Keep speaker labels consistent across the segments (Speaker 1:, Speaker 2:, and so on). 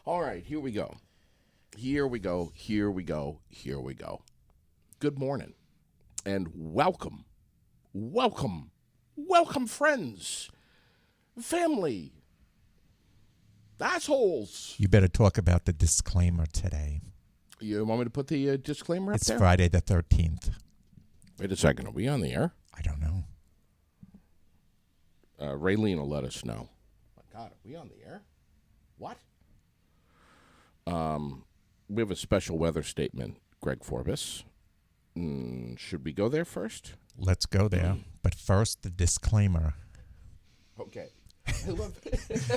Speaker 1: All right, here we go. Here we go. Here we go. Here we go. Good morning and welcome. Welcome. Welcome, friends, family, assholes.
Speaker 2: You better talk about the disclaimer today.
Speaker 1: You want me to put the disclaimer up
Speaker 2: It's
Speaker 1: there?
Speaker 2: Friday the 13th.
Speaker 1: Wait a second. Are we on the air?
Speaker 2: I don't know.
Speaker 1: Raylene will let us know. My God, are we on the air? What? We have a special weather statement, Greg Forbes. Should we go there first?
Speaker 2: Let's go there. But first, the disclaimer.
Speaker 1: Okay. I love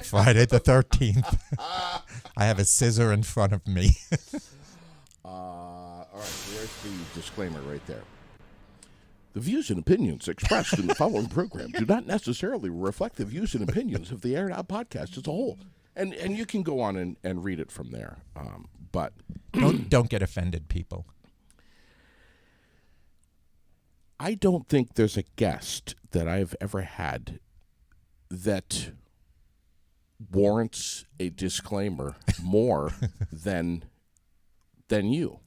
Speaker 2: Friday the 13th. I have a scissor in front of me.
Speaker 1: All right, there's the disclaimer right there. The views and opinions expressed in the following program do not necessarily reflect the views and opinions of the Aired Out podcast as a whole. And you can go on and read it from there. But
Speaker 2: don't get offended, people.
Speaker 1: I don't think there's a guest that I've ever had that warrants a disclaimer more than you.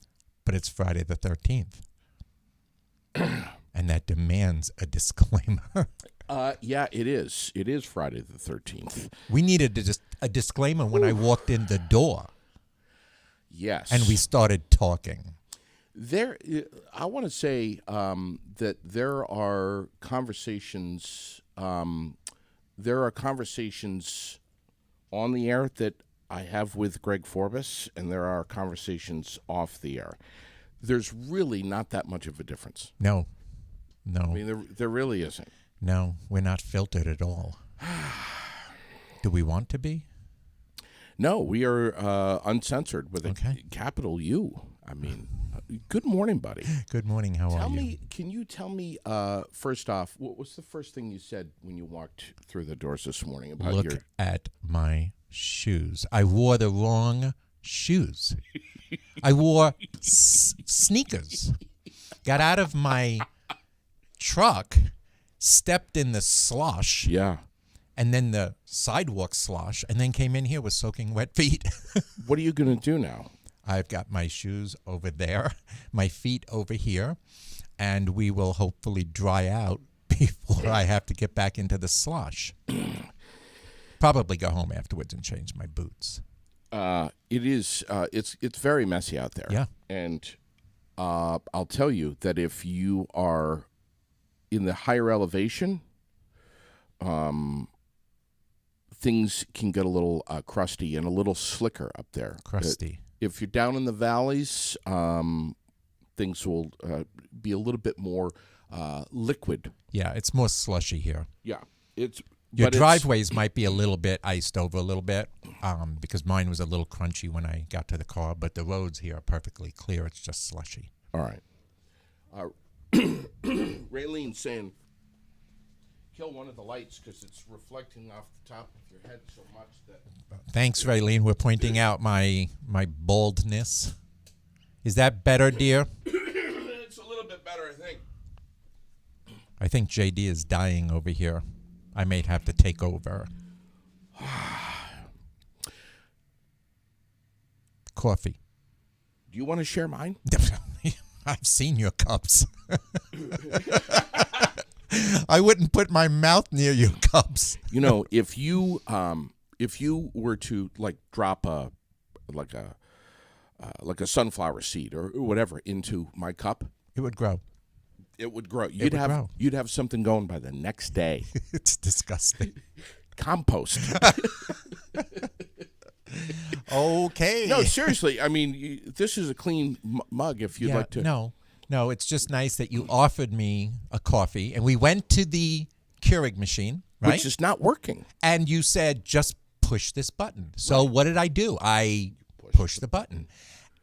Speaker 2: But it's Friday the 13th. And that demands a disclaimer.
Speaker 1: Yeah, it is. It is Friday the 13th.
Speaker 2: We needed a disclaimer when I walked in the door.
Speaker 1: Yes.
Speaker 2: And we started talking.
Speaker 1: I want to say that there are conversations. There are conversations on the air that I have with Greg Forbes, and there are conversations off the air. There's really not that much of a difference.
Speaker 2: No.
Speaker 1: I mean, there really isn't.
Speaker 2: No, we're not filtered at all. Do we want to be?
Speaker 1: No, we are uncensored with a capital U. I mean, good morning, buddy.
Speaker 2: Good morning. How are you?
Speaker 1: Can you tell me, first off, what was the first thing you said when you walked through the doors this morning about
Speaker 2: Look at my shoes. I wore the wrong shoes. I wore sneakers. Got out of my truck, stepped in the slosh.
Speaker 1: Yeah.
Speaker 2: And then the sidewalk slosh, and then came in here with soaking wet feet.
Speaker 1: What are you going to do now?
Speaker 2: I've got my shoes over there, my feet over here, and we will hopefully dry out before I have to get back into the slosh. Probably go home afterwards and change my boots.
Speaker 1: It is. It's very messy out there.
Speaker 2: Yeah.
Speaker 1: And I'll tell you that if you are in the higher elevation, things can get a little crusty and a little slicker up there.
Speaker 2: Crusty.
Speaker 1: If you're down in the valleys, things will be a little bit more liquid.
Speaker 2: Yeah, it's more slushy here.
Speaker 1: Yeah,
Speaker 2: Your driveways might be a little bit iced over a little bit because mine was a little crunchy when I got to the car, but the roads here are perfectly clear. It's just slushy.
Speaker 1: All right. Raylene saying, kill one of the lights because it's reflecting off the top of your head so much that...
Speaker 2: Thanks, Raylene. We're pointing out my baldness. Is that better, dear?
Speaker 1: It's a little bit better, I think.
Speaker 2: I think JD is dying over here. I may have to take over. Coffee.
Speaker 1: Do you want to share mine?
Speaker 2: I've seen your cups. I wouldn't put my mouth near your cups.
Speaker 1: You know, if you were to like drop a sunflower seed or whatever into my cup,
Speaker 2: it would grow.
Speaker 1: It would grow.
Speaker 2: Grow.
Speaker 1: You'd have something going by the next day.
Speaker 2: It's disgusting.
Speaker 1: Compost.
Speaker 2: Okay.
Speaker 1: No, seriously. I mean, this is a clean mug if you'd like to.
Speaker 2: No, it's just nice that you offered me a coffee, and we went to the Keurig machine, right?
Speaker 1: Which is not working.
Speaker 2: And you said, just push this button. So what did I do? I pushed the button,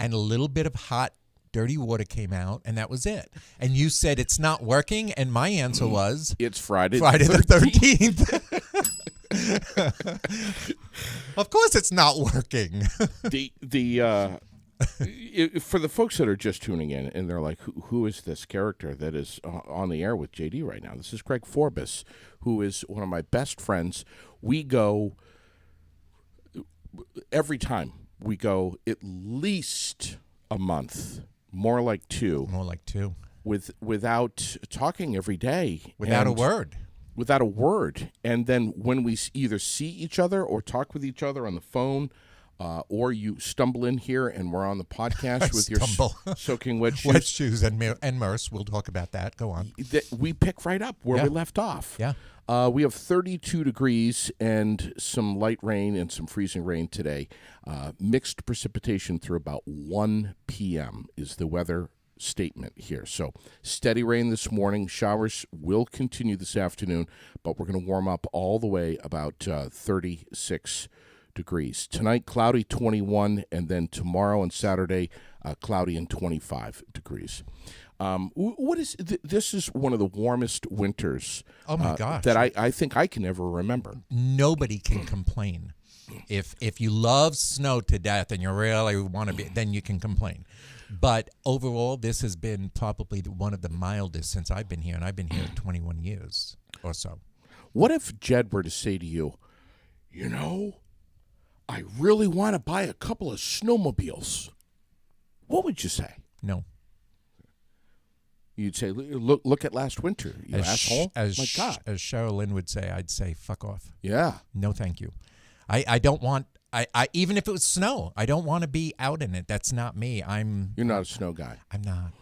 Speaker 2: and a little bit of hot, dirty water came out, and that was it. And you said, it's not working, and my answer was...
Speaker 1: It's Friday
Speaker 2: the 13th. Of course it's not working.
Speaker 1: For the folks that are just tuning in and they're like, who is this character that is on the air with JD right now? This is Greg Forbes, who is one of my best friends. We go every time we go at least a month, more like 2,
Speaker 2: More like 2.
Speaker 1: without talking every day.
Speaker 2: Without a
Speaker 1: And-
Speaker 2: word.
Speaker 1: Without a word. And then when we either see each other or talk with each other on the phone, or you stumble in here and we're on the podcast with your soaking wet shoes,
Speaker 2: Wet shoes and Merce. We'll talk about that. Go on.
Speaker 1: we pick right up where we left off.
Speaker 2: Yeah.
Speaker 1: We have 32 degrees and some light rain and some freezing rain today. Mixed precipitation through about 1 p.m. is the weather statement here. So steady rain this morning. Showers will continue this afternoon, but we're going to warm up all the way about 36 degrees. Tonight, cloudy 21, and then tomorrow and Saturday, cloudy and 25 degrees. What is this is one of the warmest winters
Speaker 2: Oh my gosh.
Speaker 1: that I think I can ever remember.
Speaker 2: Nobody can complain. If you love snow to death and you really want to be, then you can complain. But overall, this has been probably one of the mildest since I've been here, and I've been here 21 years or so.
Speaker 1: What if Jed were to say to you, I really want to buy a couple of snowmobiles? What would you say?
Speaker 2: No.
Speaker 1: You'd say, look at last winter, you asshole. My God.
Speaker 2: As Cheryl Lynn would say, I'd say, fuck off.
Speaker 1: Yeah.
Speaker 2: No, thank you. I don't want, I even if it was snow, I don't want to be out in it. That's not me.
Speaker 1: You're not a snow guy.
Speaker 2: I'm not.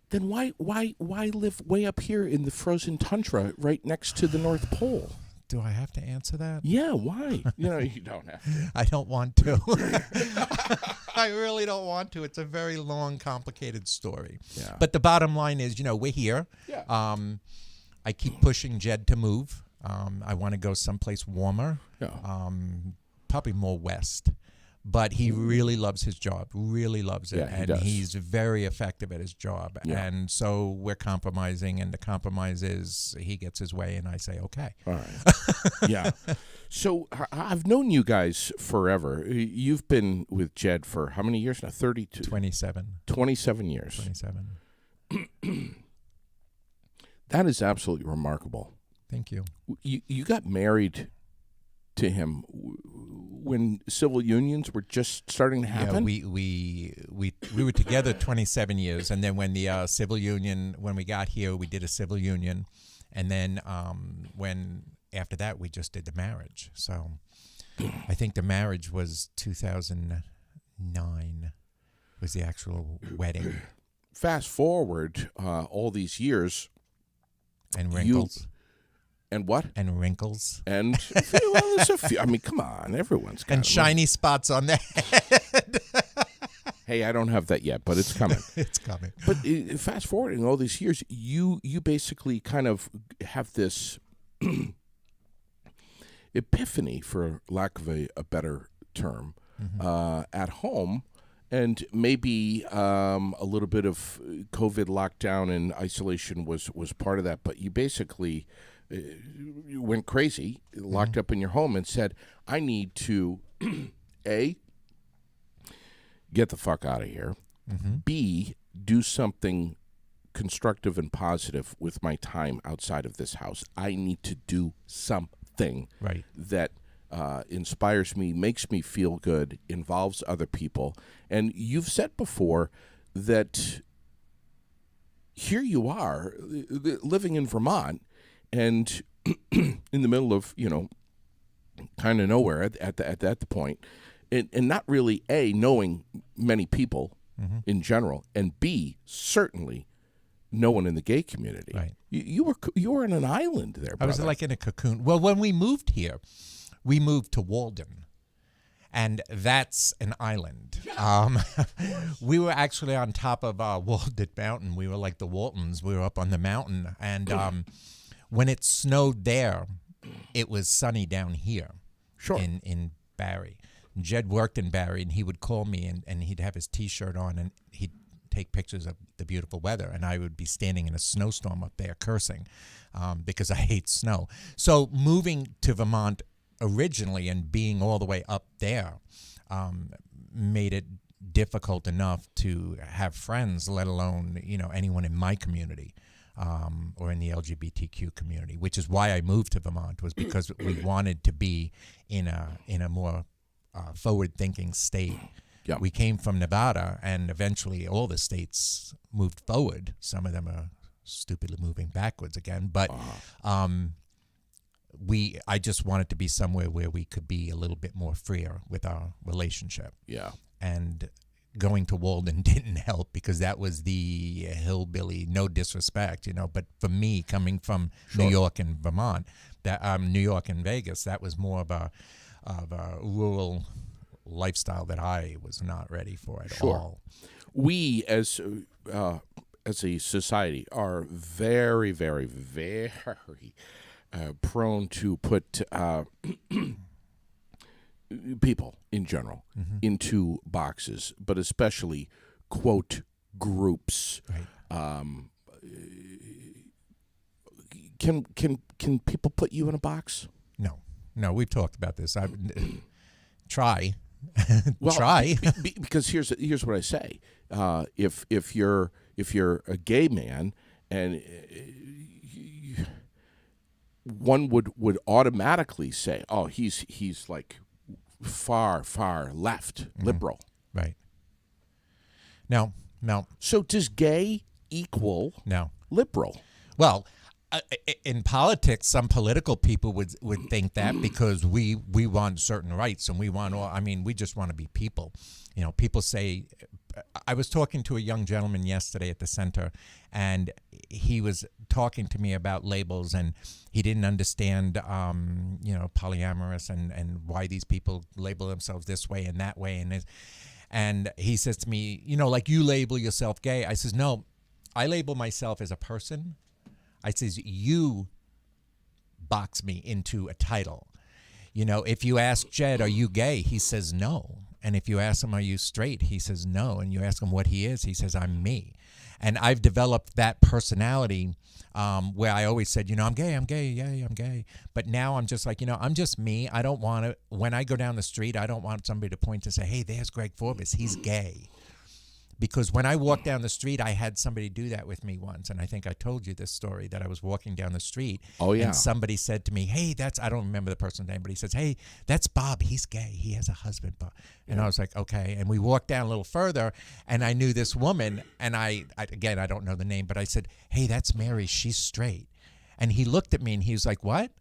Speaker 1: Then why live way up here in the frozen tundra right next to the North Pole?
Speaker 2: Do I have to answer that?
Speaker 1: Yeah, why? You don't have to.
Speaker 2: I don't want to. I really don't want to. It's a very long, complicated story.
Speaker 1: Yeah.
Speaker 2: But the bottom line is, we're here.
Speaker 1: Yeah.
Speaker 2: I keep pushing Jed to move. I want to go someplace warmer.
Speaker 1: Yeah.
Speaker 2: Probably more west. But he really loves his job, really loves it.
Speaker 1: Yeah, he
Speaker 2: and
Speaker 1: does.
Speaker 2: he's very effective at his job.
Speaker 1: Yeah.
Speaker 2: And so we're compromising, and the compromise is he gets his way, and I say, okay.
Speaker 1: All right. Yeah. So I've known you guys forever. You've been with Jed for how many years now? 32?
Speaker 2: 27.
Speaker 1: 27 years.
Speaker 2: 27.
Speaker 1: That is absolutely remarkable.
Speaker 2: Thank you.
Speaker 1: You got married to him when civil unions were just starting to happen?
Speaker 2: Yeah, we were together 27 years, and then when the civil union, when we got here, we did a civil union, and then when after that we just did the marriage. So I think the marriage was 2009 was the actual wedding.
Speaker 1: Fast forward all these years.
Speaker 2: And wrinkles.
Speaker 1: And what?
Speaker 2: And wrinkles.
Speaker 1: And, well, there's a few. I mean, come on. Everyone's got
Speaker 2: And shiny spots on their head.
Speaker 1: Hey, I don't have that yet, but it's coming.
Speaker 2: It's coming.
Speaker 1: But fast forwarding all these years, you basically kind of have this epiphany, for lack of a better term, at home. And maybe a little bit of COVID lockdown and isolation was part of that. But you basically you went crazy, locked up in your home, and said, I need to, A, get the fuck out of here, B, do something constructive and positive with my time outside of this house. I need to do something that inspires me, makes me feel good, involves other people. And you've said before that here you are living in Vermont and in the middle of, kind of nowhere at the point, and not really, A, knowing many people in general, and B, certainly no one in the gay community.
Speaker 2: Right.
Speaker 1: You were in an island there, brother.
Speaker 2: I was like in a cocoon. Well, when we moved here, we moved to Walden, and that's an island. We were actually on top of Walden Mountain. We were like the Waltons. We were up on the mountain, and when it snowed there, it was sunny down here.
Speaker 1: Sure.
Speaker 2: In Barrie. Jed worked in Barrie, and he would call me, and he'd have his T-shirt on, and he'd take pictures of the beautiful weather, and I would be standing in a snowstorm up there cursing because I hate snow. So moving to Vermont originally and being all the way up there made it difficult enough to have friends, let alone anyone in my community or in the LGBTQ community, which is why I moved to Vermont, was because we wanted to be in a more forward-thinking state
Speaker 1: Yeah.
Speaker 2: We came from Nevada, and eventually all the states moved forward. Some of them are stupidly moving backwards again. But I just wanted to be somewhere where we could be a little bit more freer with our relationship.
Speaker 1: Yeah.
Speaker 2: And going to Walden didn't help because that was the hillbilly, no disrespect, but for me, coming from New York and Vermont, New York and Vegas, that was more of a rural lifestyle that I was not ready for at all.
Speaker 1: We as a society are very, very, very prone to put people in general into boxes, but especially quote groups.
Speaker 2: Right.
Speaker 1: Can people put you in a box?
Speaker 2: No, we've talked about this. I try.
Speaker 1: Well,
Speaker 2: try.
Speaker 1: Because here's what I say: if you're a gay man, and one would automatically say, oh, he's like far left, liberal.
Speaker 2: Right. No.
Speaker 1: So does gay equal liberal?
Speaker 2: Well, in politics, some political people would think that because we want certain rights and we want all. I mean, we just want to be people. People say. I was talking to a young gentleman yesterday at the center, and he was talking to me about labels, and he didn't understand, polyamorous and why these people label themselves this way and that way, and he says to me, like you label yourself gay. I says, no, I label myself as a person. I says, you box me into a title. If you ask Jed, are you gay? He says no. And if you ask him, are you straight? He says no. And you ask him what he is, he says, I'm me. And I've developed that personality where I always said, I'm gay, yay, I'm gay. But now I'm just like, I'm just me. I don't want to, when I go down the street, I don't want somebody to point and say, hey, there's Greg Forbes, he's gay. Because when I walk down the street, I had somebody do that with me once. And I think I told you this story, that I was walking down the street.
Speaker 1: Oh, yeah.
Speaker 2: And somebody said to me, hey, I don't remember the person's name, but he says, hey, that's Bob. He's gay. He has a husband. Bob. And I was like, okay. And we walked down a little further, and I knew this woman. And I don't know the name, but I said, hey, that's Mary. She's straight. And he looked at me, and he was like, what?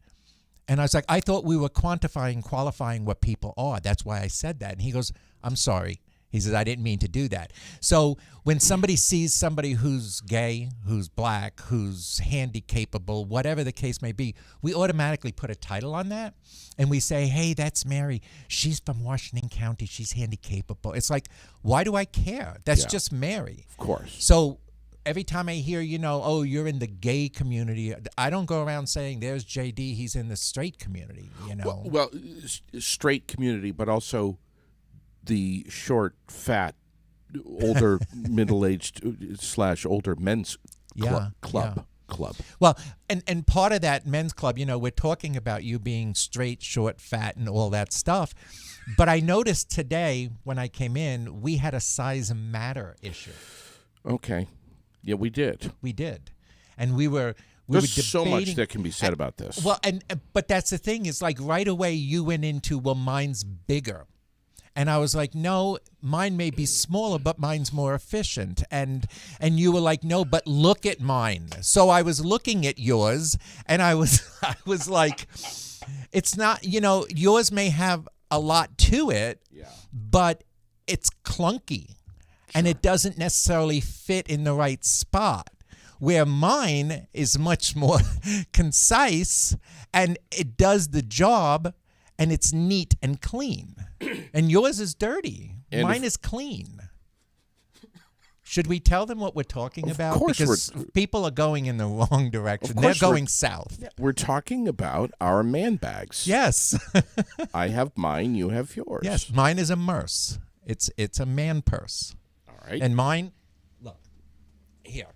Speaker 2: And I was like, I thought we were qualifying what people are. That's why I said that. And he goes, I'm sorry. He says, I didn't mean to do that. So when somebody sees somebody who's gay, who's black, who's handy-capable, whatever the case may be, we automatically put a title on that. And we say, hey, that's Mary. She's from Washington County. She's handy-capable. It's like, why do I care? That's just Mary.
Speaker 1: Of course.
Speaker 2: So every time I hear, oh, you're in the gay community, I don't go around saying, there's JD, he's in the straight community,
Speaker 1: Well, straight community, but also the short, fat, older, middle-aged / older men's club.
Speaker 2: Well, and part of that men's club, we're talking about you being straight, short, fat, and all that stuff. But I noticed today when I came in, we had a size matter issue.
Speaker 1: Okay. Yeah, we did.
Speaker 2: And we were
Speaker 1: There's
Speaker 2: debating,
Speaker 1: so much that can be said about this.
Speaker 2: Well, but that's the thing, is like right away you went into, well, mine's bigger. And I was like, no, mine may be smaller, but mine's more efficient. And you were like, no, but look at mine. So I was looking at yours, and I was like, it's not, yours may have a lot to it, but it's clunky, and it doesn't necessarily fit in the right spot. Where mine is much more concise, and it does the job, and it's neat and clean. And yours is dirty.
Speaker 1: And
Speaker 2: mine is clean. Should we tell them what we're talking about?
Speaker 1: Of course,
Speaker 2: because people are going in the wrong direction. They're going south.
Speaker 1: We're talking about our man bags.
Speaker 2: Yes.
Speaker 1: I have mine. You have yours.
Speaker 2: Yes. Mine is a merce. It's a man purse.
Speaker 1: All right.
Speaker 2: And mine, look, here.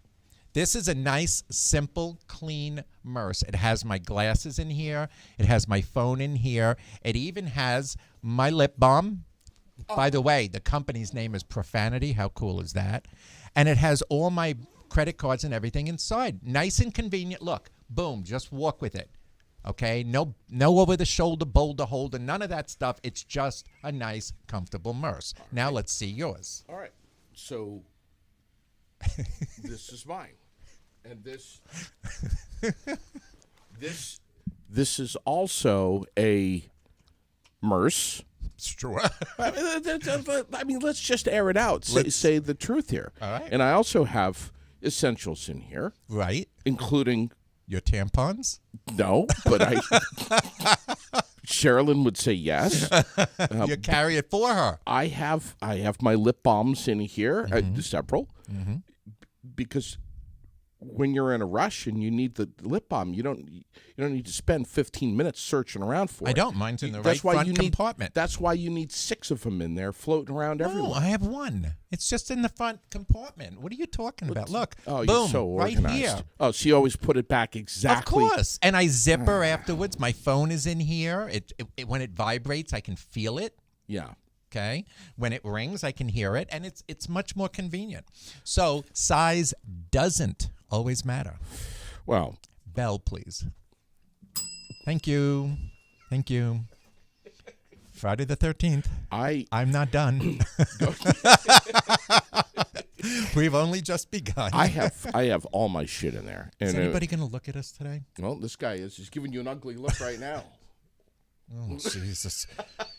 Speaker 2: This is a nice, simple, clean merce. It has my glasses in here. It has my phone in here. It even has my lip balm. By the way, the company's name is Profanity. How cool is that? And it has all my credit cards and everything inside. Nice and convenient. Look, boom, just walk with it. Okay, no over the shoulder boulder holder, none of that stuff. It's just a nice, comfortable Merce. Now let's see yours.
Speaker 1: All right. So this is mine, and this is also a Merce.
Speaker 2: Sure.
Speaker 1: I mean, let's just air it out. Say the truth here.
Speaker 2: All right.
Speaker 1: And I also have essentials in here,
Speaker 2: Right.
Speaker 1: including.
Speaker 2: Your tampons?
Speaker 1: No, but Sherilyn would say yes.
Speaker 2: You carry it for her.
Speaker 1: I have my lip balms in here, several, because when you're in a rush and you need the lip balm, you don't need to spend 15 minutes searching around for it.
Speaker 2: I don't. Mine's in the right front compartment.
Speaker 1: That's why you need 6 of them in there floating around everywhere.
Speaker 2: No, I have one. It's just in the front compartment. What are you talking about? Look,
Speaker 1: Oh,
Speaker 2: boom,
Speaker 1: you're so organized.
Speaker 2: right here.
Speaker 1: Oh, so you always put it back exactly.
Speaker 2: Of course. And I zipper afterwards. My phone is in here. It when it vibrates, I can feel it.
Speaker 1: Yeah.
Speaker 2: Okay. When it rings, I can hear it, and it's much more convenient. So size doesn't always matter.
Speaker 1: Well,
Speaker 2: Bell, please. Thank you. Thank you. Friday the 13th. I'm not done. We've only just begun.
Speaker 1: I have all my shit in there.
Speaker 2: Is anybody going to look at us today?
Speaker 1: Well, this guy is. He's giving you an ugly look right now.
Speaker 2: Oh, Jesus.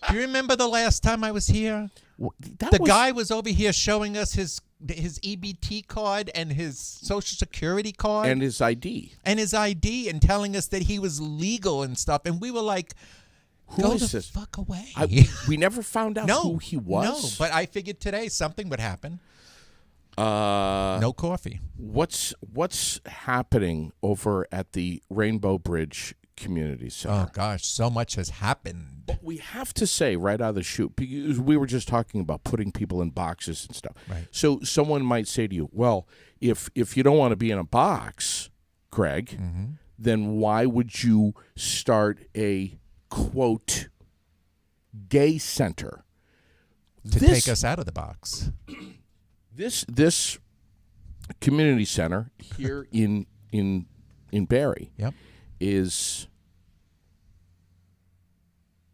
Speaker 2: Do you remember the last time I was here?
Speaker 1: The
Speaker 2: guy was over here showing us his EBT card and his Social Security card.
Speaker 1: And his ID.
Speaker 2: And telling us that he was legal and stuff. And we were like,
Speaker 1: Who is this?
Speaker 2: Fuck away.
Speaker 1: We never found out who he was.
Speaker 2: No, but I figured today something would happen. No coffee.
Speaker 1: What's happening over at the Rainbow Bridge Community Center?
Speaker 2: Oh, gosh, so much has happened.
Speaker 1: But we have to say right out of the chute, because we were just talking about putting people in boxes and stuff.
Speaker 2: Right.
Speaker 1: So someone might say to you, well, if you don't want to be in a box, Greg, then why would you start a, quote, gay center?
Speaker 2: To take us out of the box.
Speaker 1: This community center here in Barrie
Speaker 2: Yep.
Speaker 1: is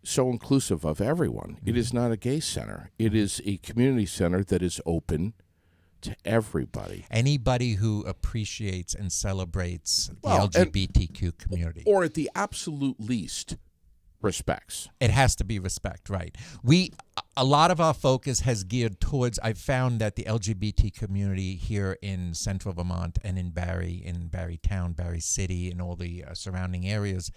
Speaker 1: so inclusive of everyone. It is not a gay center. It is a community center that is open to everybody.
Speaker 2: Anybody who appreciates and celebrates the
Speaker 1: Well,
Speaker 2: LGBTQ community.
Speaker 1: Or at the absolute least, respects.
Speaker 2: It has to be respect, right? A lot of our focus has geared towards, I've found that the LGBT community here in central Vermont and in Barrie Town, Barrie City, and all the surrounding areas,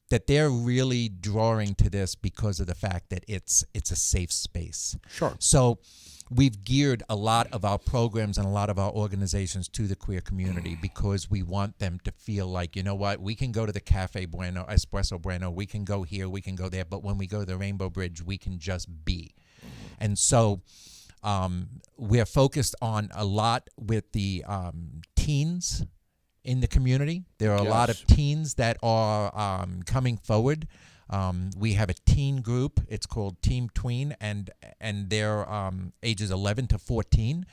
Speaker 2: that they're really drawing to this because of the fact that it's a safe space.
Speaker 1: Sure.
Speaker 2: So we've geared a lot of our programs and a lot of our organizations to the queer community because we want them to feel like, you know what, we can go to the Cafe Bueno, Espresso Bueno, we can go here, we can go there, but when we go to the Rainbow Bridge, we can just be. And so we're focused on a lot with the teens in the community. There are a lot of teens that are coming forward. We have a teen group. It's called Team Tween, and they're ages 11 to 14,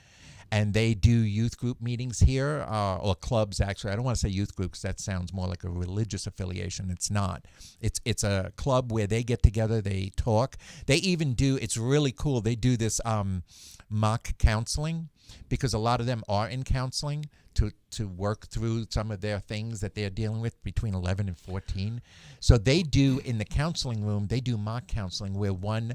Speaker 2: and they do youth group meetings here, or clubs, actually. I don't want to say youth group because that sounds more like a religious affiliation. It's not. It's a club where they get together, they talk. They even do, it's really cool, they do this mock counseling because a lot of them are in counseling to work through some of their things that they're dealing with between 11 and 14. So they do, in the counseling room, they do mock counseling where one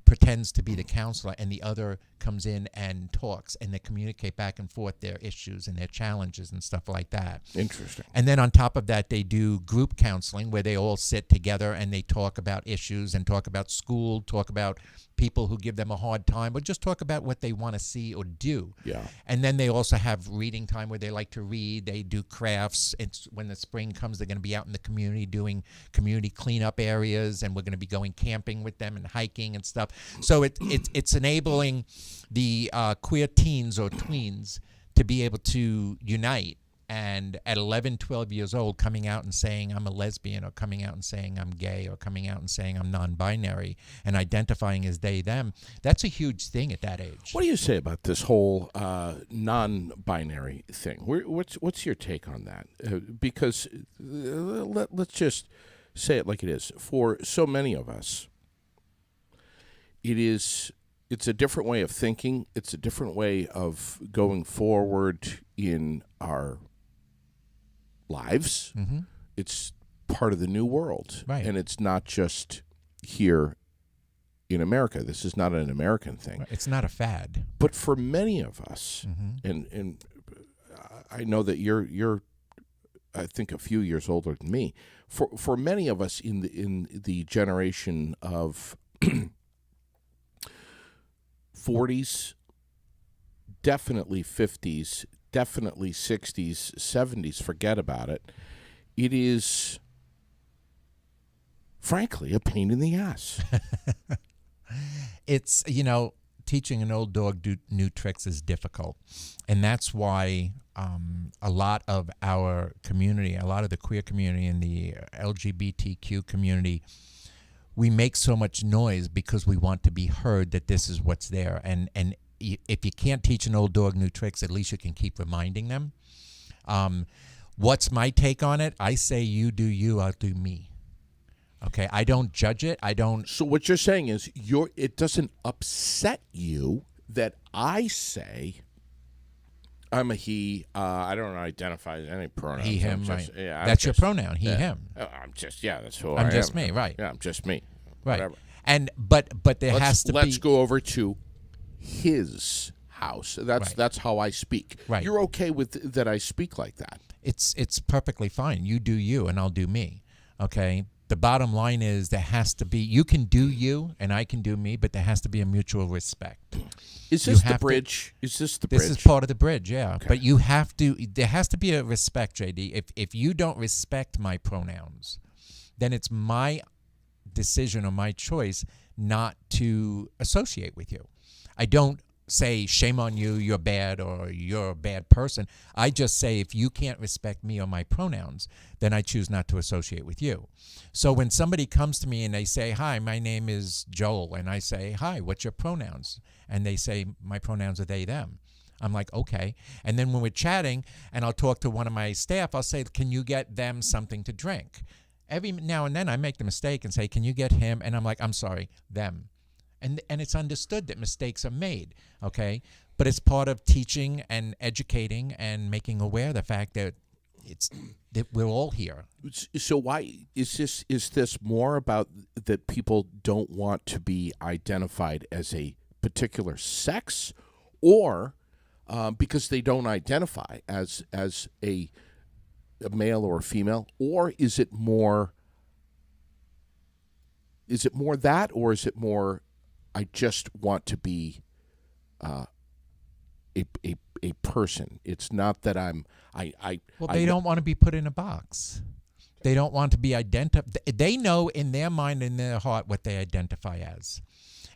Speaker 2: pretends to be the counselor and the other comes in and talks, and they communicate back and forth their issues and their challenges and stuff like that.
Speaker 1: Interesting.
Speaker 2: And then on top of that, they do group counseling where they all sit together and they talk about issues and talk about school, talk about people who give them a hard time, or just talk about what they want to see or do.
Speaker 1: Yeah.
Speaker 2: And then they also have reading time where they like to read. They do crafts. It's when the spring comes, they're going to be out in the community doing community cleanup areas, and we're going to be going camping with them and hiking and stuff. So it's enabling the queer teens or tweens to be able to unite and at 11, 12 years old, coming out and saying I'm a lesbian, or coming out and saying I'm gay, or coming out and saying I'm non-binary and identifying as they, them, that's a huge thing at that age.
Speaker 1: What do you say about this whole non-binary thing? What's your take on that? Because let's just say it like it is. For so many of us, it's a different way of thinking. It's a different way of going forward in our lives.
Speaker 2: Mm-hmm.
Speaker 1: It's part of the new world.
Speaker 2: Right.
Speaker 1: And it's not just here in America. This is not an American thing.
Speaker 2: It's not a fad.
Speaker 1: But for many of us,
Speaker 2: Mm-hmm.
Speaker 1: and I know that you're I think a few years older than me. For many of us in the generation of 40s, definitely 50s, definitely 60s, 70s, forget about it. It is, frankly, a pain in the ass.
Speaker 2: It's, teaching an old dog new tricks is difficult. And that's why a lot of our community, a lot of the queer community and the LGBTQ community, we make so much noise because we want to be heard that this is what's there. And if you can't teach an old dog new tricks, at least you can keep reminding them. What's my take on it? I say you do you, I'll do me. Okay, I don't judge it. I don't.
Speaker 1: So what you're saying is it doesn't upset you that I say I'm a he. I don't identify as any pronoun.
Speaker 2: He, him,
Speaker 1: just,
Speaker 2: right.
Speaker 1: Yeah,
Speaker 2: that's your pronoun, he, him.
Speaker 1: That's who
Speaker 2: I'm
Speaker 1: I
Speaker 2: just
Speaker 1: am.
Speaker 2: me, right.
Speaker 1: Yeah, I'm just me.
Speaker 2: Right.
Speaker 1: Whatever.
Speaker 2: And but there has to be.
Speaker 1: Let's go over to his house.
Speaker 2: Right.
Speaker 1: That's how I speak.
Speaker 2: Right.
Speaker 1: You're okay with that I speak like that?
Speaker 2: It's perfectly fine. You do you, and I'll do me. Okay. The bottom line is there has to be. You can do you, and I can do me, but there has to be a mutual respect.
Speaker 1: Is this the bridge? Is this the bridge?
Speaker 2: This is part of the bridge, yeah.
Speaker 1: Okay.
Speaker 2: But you have to. There has to be a respect, JD. If you don't respect my pronouns, then it's my decision or my choice not to associate with you. I don't say shame on you, you're bad, or you're a bad person. I just say if you can't respect me or my pronouns, then I choose not to associate with you. So when somebody comes to me and they say, hi, my name is Joel, and I say, hi, what's your pronouns? And they say, my pronouns are they, them. I'm like, okay. And then when we're chatting and I'll talk to one of my staff, I'll say, can you get them something to drink? Every now and then I make the mistake and say, can you get him? And I'm like, I'm sorry, them. And it's understood that mistakes are made, okay? But it's part of teaching and educating and making aware the fact that that we're all here.
Speaker 1: So why is this more about that people don't want to be identified as a particular sex, or because they don't identify as a male or a female, or is it more that, or is it more I just want to be a person? It's not that
Speaker 2: They don't want to be put in a box. They don't want to be identified. They know in their mind, in their heart, what they identify as,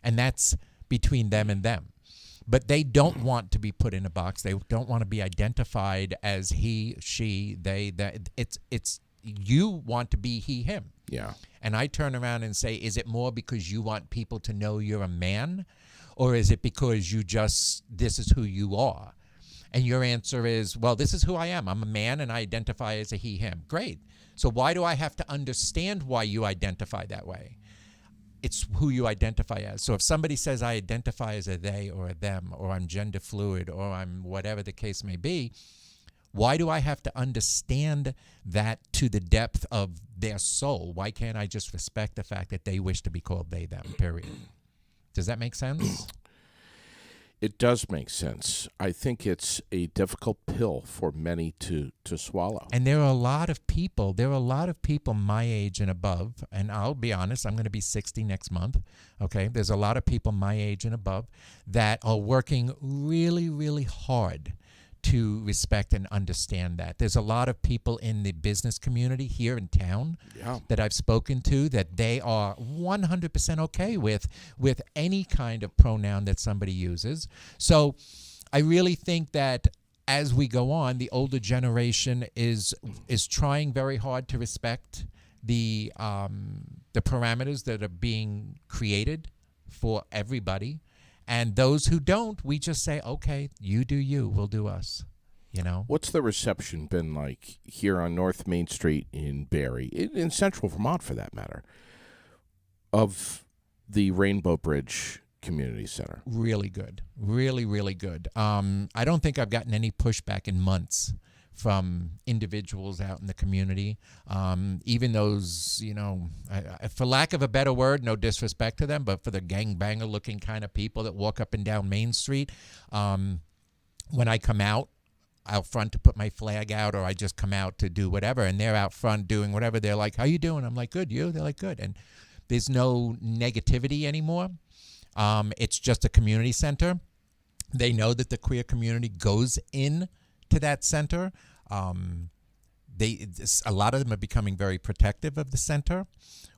Speaker 2: and that's between them and them. But they don't want to be put in a box. They don't want to be identified as he, she, they. That it's you want to be he, him.
Speaker 1: Yeah.
Speaker 2: And I turn around and say, is it more because you want people to know you're a man, or is it because this is who you are? And your answer is, well, this is who I am. I'm a man and I identify as a he, him. Great. So why do I have to understand why you identify that way? It's who you identify as. So if somebody says I identify as a they or a them, or I'm gender fluid, or I'm whatever the case may be, why do I have to understand that to the depth of their soul? Why can't I just respect the fact that they wish to be called they, them, period? Does that make sense?
Speaker 1: It does make sense. I think it's a difficult pill for many to swallow.
Speaker 2: And there are a lot of people my age and above, and I'll be honest, I'm going to be 60 next month, okay? There's a lot of people my age and above that are working really, really hard to respect and understand that. There's a lot of people in the business community here in town that I've spoken to that they are 100% okay with any kind of pronoun that somebody uses. So I really think that as we go on, the older generation is trying very hard to respect the parameters that are being created for everybody, and those who don't, we just say, okay, you do you, we'll do us. You know,
Speaker 1: what's the reception been like here on North Main Street in Barrie, in Central Vermont for that matter, of the Rainbow Bridge Community Center?
Speaker 2: Really good, really, really good. I don't think I've gotten any pushback in months from individuals out in the community. Even those, you know, for lack of a better word, no disrespect to them, but for the gangbanger looking kind of people that walk up and down Main Street, when I come out front to put my flag out, or I just come out to do whatever, and they're out front doing whatever, they're like, how you doing? I'm like, good. You? They're like, good. And there's no negativity anymore. It's just a community center. They know that the queer community goes in to that center. A lot of them are becoming very protective of the center.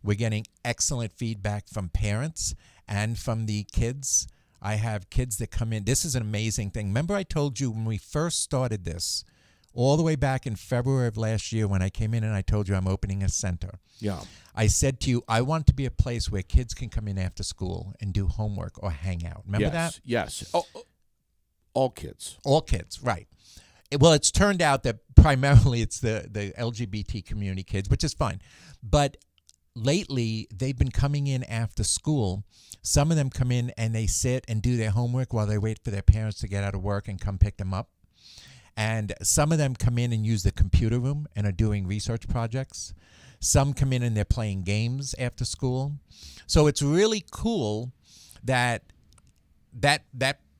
Speaker 2: We're getting excellent feedback from parents and from the kids. I have kids that come in. This is an amazing thing. Remember I told you when we first started this, all the way back in February of last year when I came in and I told you I'm opening a center.
Speaker 1: Yeah.
Speaker 2: I said to you, I want to be a place where kids can come in after school and do homework or hang out. Remember that?
Speaker 1: Yes. Oh, all kids.
Speaker 2: All kids, right. Well, it's turned out that primarily it's the LGBT community kids, which is fine. But lately, they've been coming in after school. Some of them come in and they sit and do their homework while they wait for their parents to get out of work and come pick them up. And some of them come in and use the computer room and are doing research projects. Some come in and they're playing games after school. So it's really cool that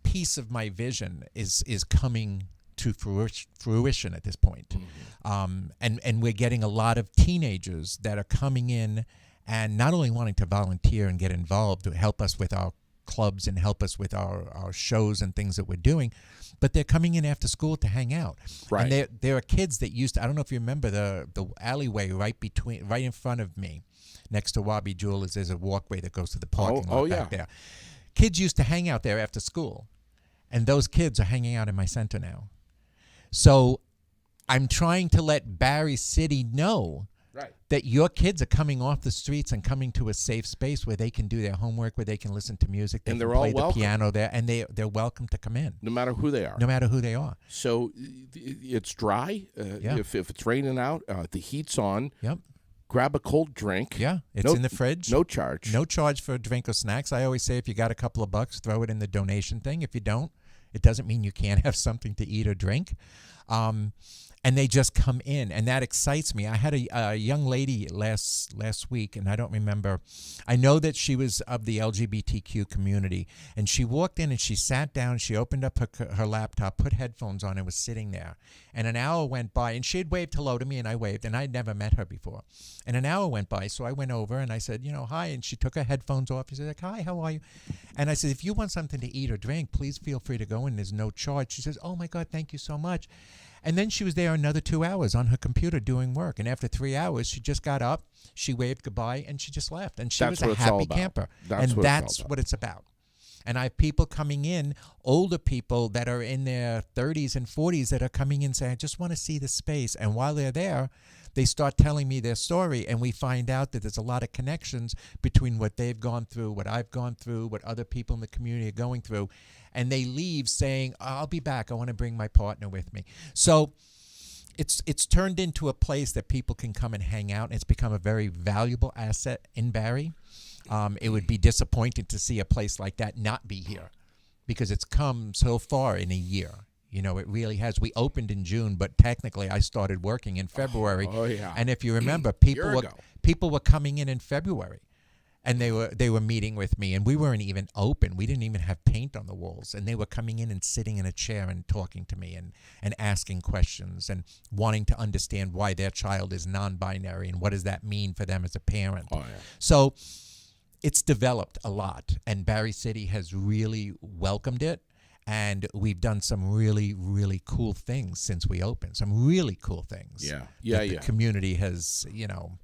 Speaker 2: piece of my vision is coming to fruition at this point. Mm-hmm. And we're getting a lot of teenagers that are coming in and not only wanting to volunteer and get involved to help us with our clubs and help us with our shows and things that we're doing, but they're coming in after school to hang out.
Speaker 1: Right.
Speaker 2: And there are kids that used to, I don't know if you remember the alleyway right in front of me, next to Wabi Jewelers, there's a walkway that goes to the parking lot back there. Kids used to hang out there after school, and those kids are hanging out in my center now. So I'm trying to let Barrie City know that your kids are coming off the streets and coming to a safe space where they can do their homework, where they can listen to music, they
Speaker 1: and
Speaker 2: can
Speaker 1: they're
Speaker 2: play
Speaker 1: all welcome.
Speaker 2: The piano there, and they're welcome to come in.
Speaker 1: No matter who they are.
Speaker 2: No matter who they are.
Speaker 1: So it's dry. If it's raining out, the heat's on.
Speaker 2: Yep.
Speaker 1: Grab a cold drink.
Speaker 2: Yeah, it's in the fridge.
Speaker 1: No charge.
Speaker 2: No charge for a drink or snacks. I always say if you got a couple of bucks, throw it in the donation thing. If you don't, it doesn't mean you can't have something to eat or drink. And they just come in, and that excites me. I had a young lady last week, and I don't remember. I know that she was of the LGBTQ community, and she walked in and she sat down. She opened up her laptop, put headphones on, and was sitting there. And an hour went by, and she had waved hello to me, and I waved, and I'd never met her before. And an hour went by, so I went over and I said, hi. And she took her headphones off. She said, hi, how are you? And I said, if you want something to eat or drink, please feel free to go in. There's no charge. She says, oh my God, thank you so much. And then she was there another 2 hours on her computer doing work. And after 3 hours, she just got up, she waved goodbye, and she just left. And she was a happy camper. That's what it's about. And I have people coming in, older people that are in their 30s and 40s that are coming in saying, I just want to see the space. And while they're there, they start telling me their story, and we find out that there's a lot of connections between what they've gone through, what I've gone through, what other people in the community are going through. And they leave saying, I'll be back. I want to bring my partner with me. So it's turned into a place that people can come and hang out. And it's become a very valuable asset in Barrie. It would be disappointing to see a place like that not be here because it's come so far in a year. It really has. We opened in June, but technically I started working in February. Oh yeah. And if you remember, people were coming in February. And they were meeting with me, and we weren't even open. We didn't even have paint on the walls. And they were coming in and sitting in a chair and talking to me and asking questions and wanting to understand why their child is non-binary and what does that mean for them as a parent. Oh, yeah. So it's developed a lot, and Barrie City has really welcomed it. And we've done some really, really cool things since we opened. Some really cool things. Yeah. The community has,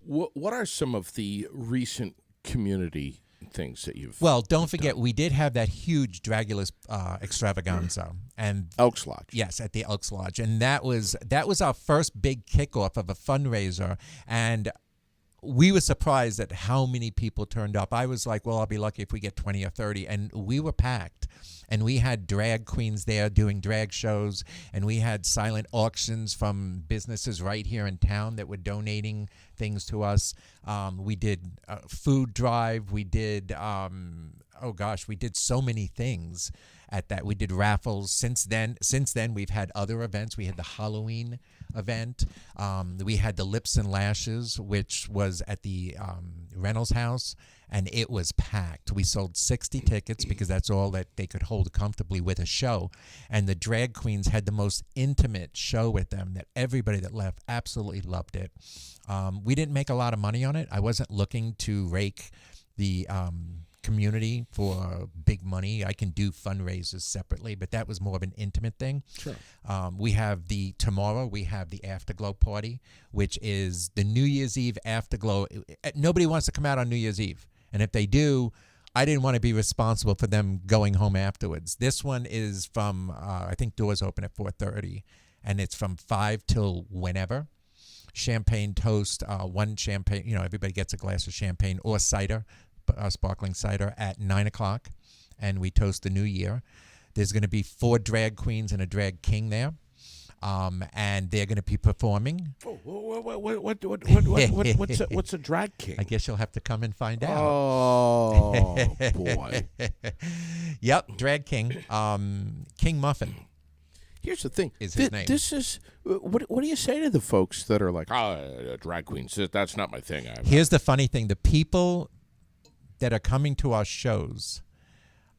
Speaker 1: What are some of the recent community things that you've.
Speaker 2: Well, don't forget, we did have that huge Dragulus extravaganza, and
Speaker 1: Elks Lodge.
Speaker 2: yes, at the Elks Lodge, and that was our first big kickoff of a fundraiser, and we were surprised at how many people turned up. I was like, well, I'll be lucky if we get 20 or 30, and we were packed. And we had drag queens there doing drag shows, and we had silent auctions from businesses right here in town that were donating things to us. We did a food drive. We did, we did so many things at that. We did raffles. Since then, we've had other events. We had the Halloween event. We had the Lips and Lashes, which was at the Reynolds House, and it was packed. We sold 60 tickets because that's all that they could hold comfortably with a show. And the drag queens had the most intimate show with them that everybody that left absolutely loved it. We didn't make a lot of money on it. I wasn't looking to rake the community for big money. I can do fundraisers separately, but that was more of an intimate thing.
Speaker 1: Sure.
Speaker 2: Tomorrow we have the Afterglow party, which is the New Year's Eve Afterglow. Nobody wants to come out on New Year's Eve. And if they do, I didn't want to be responsible for them going home afterwards. This one is from, I think doors open at 4:30, and it's from 5 till whenever. Champagne toast, one champagne, everybody gets a glass of champagne or cider, sparkling cider at 9 o'clock, and we toast the new year. There's going to be 4 drag queens and a drag king there, and they're going to be performing.
Speaker 1: What's a drag king?
Speaker 2: I guess you'll have to come and find out.
Speaker 1: Oh boy!
Speaker 2: Yep, drag king, King Muffin.
Speaker 1: Here's the thing.
Speaker 2: Is his name.
Speaker 1: This is what do you say to the folks that are like, drag queens? That's not my thing.
Speaker 2: Here's the funny thing: the people that are coming to our shows,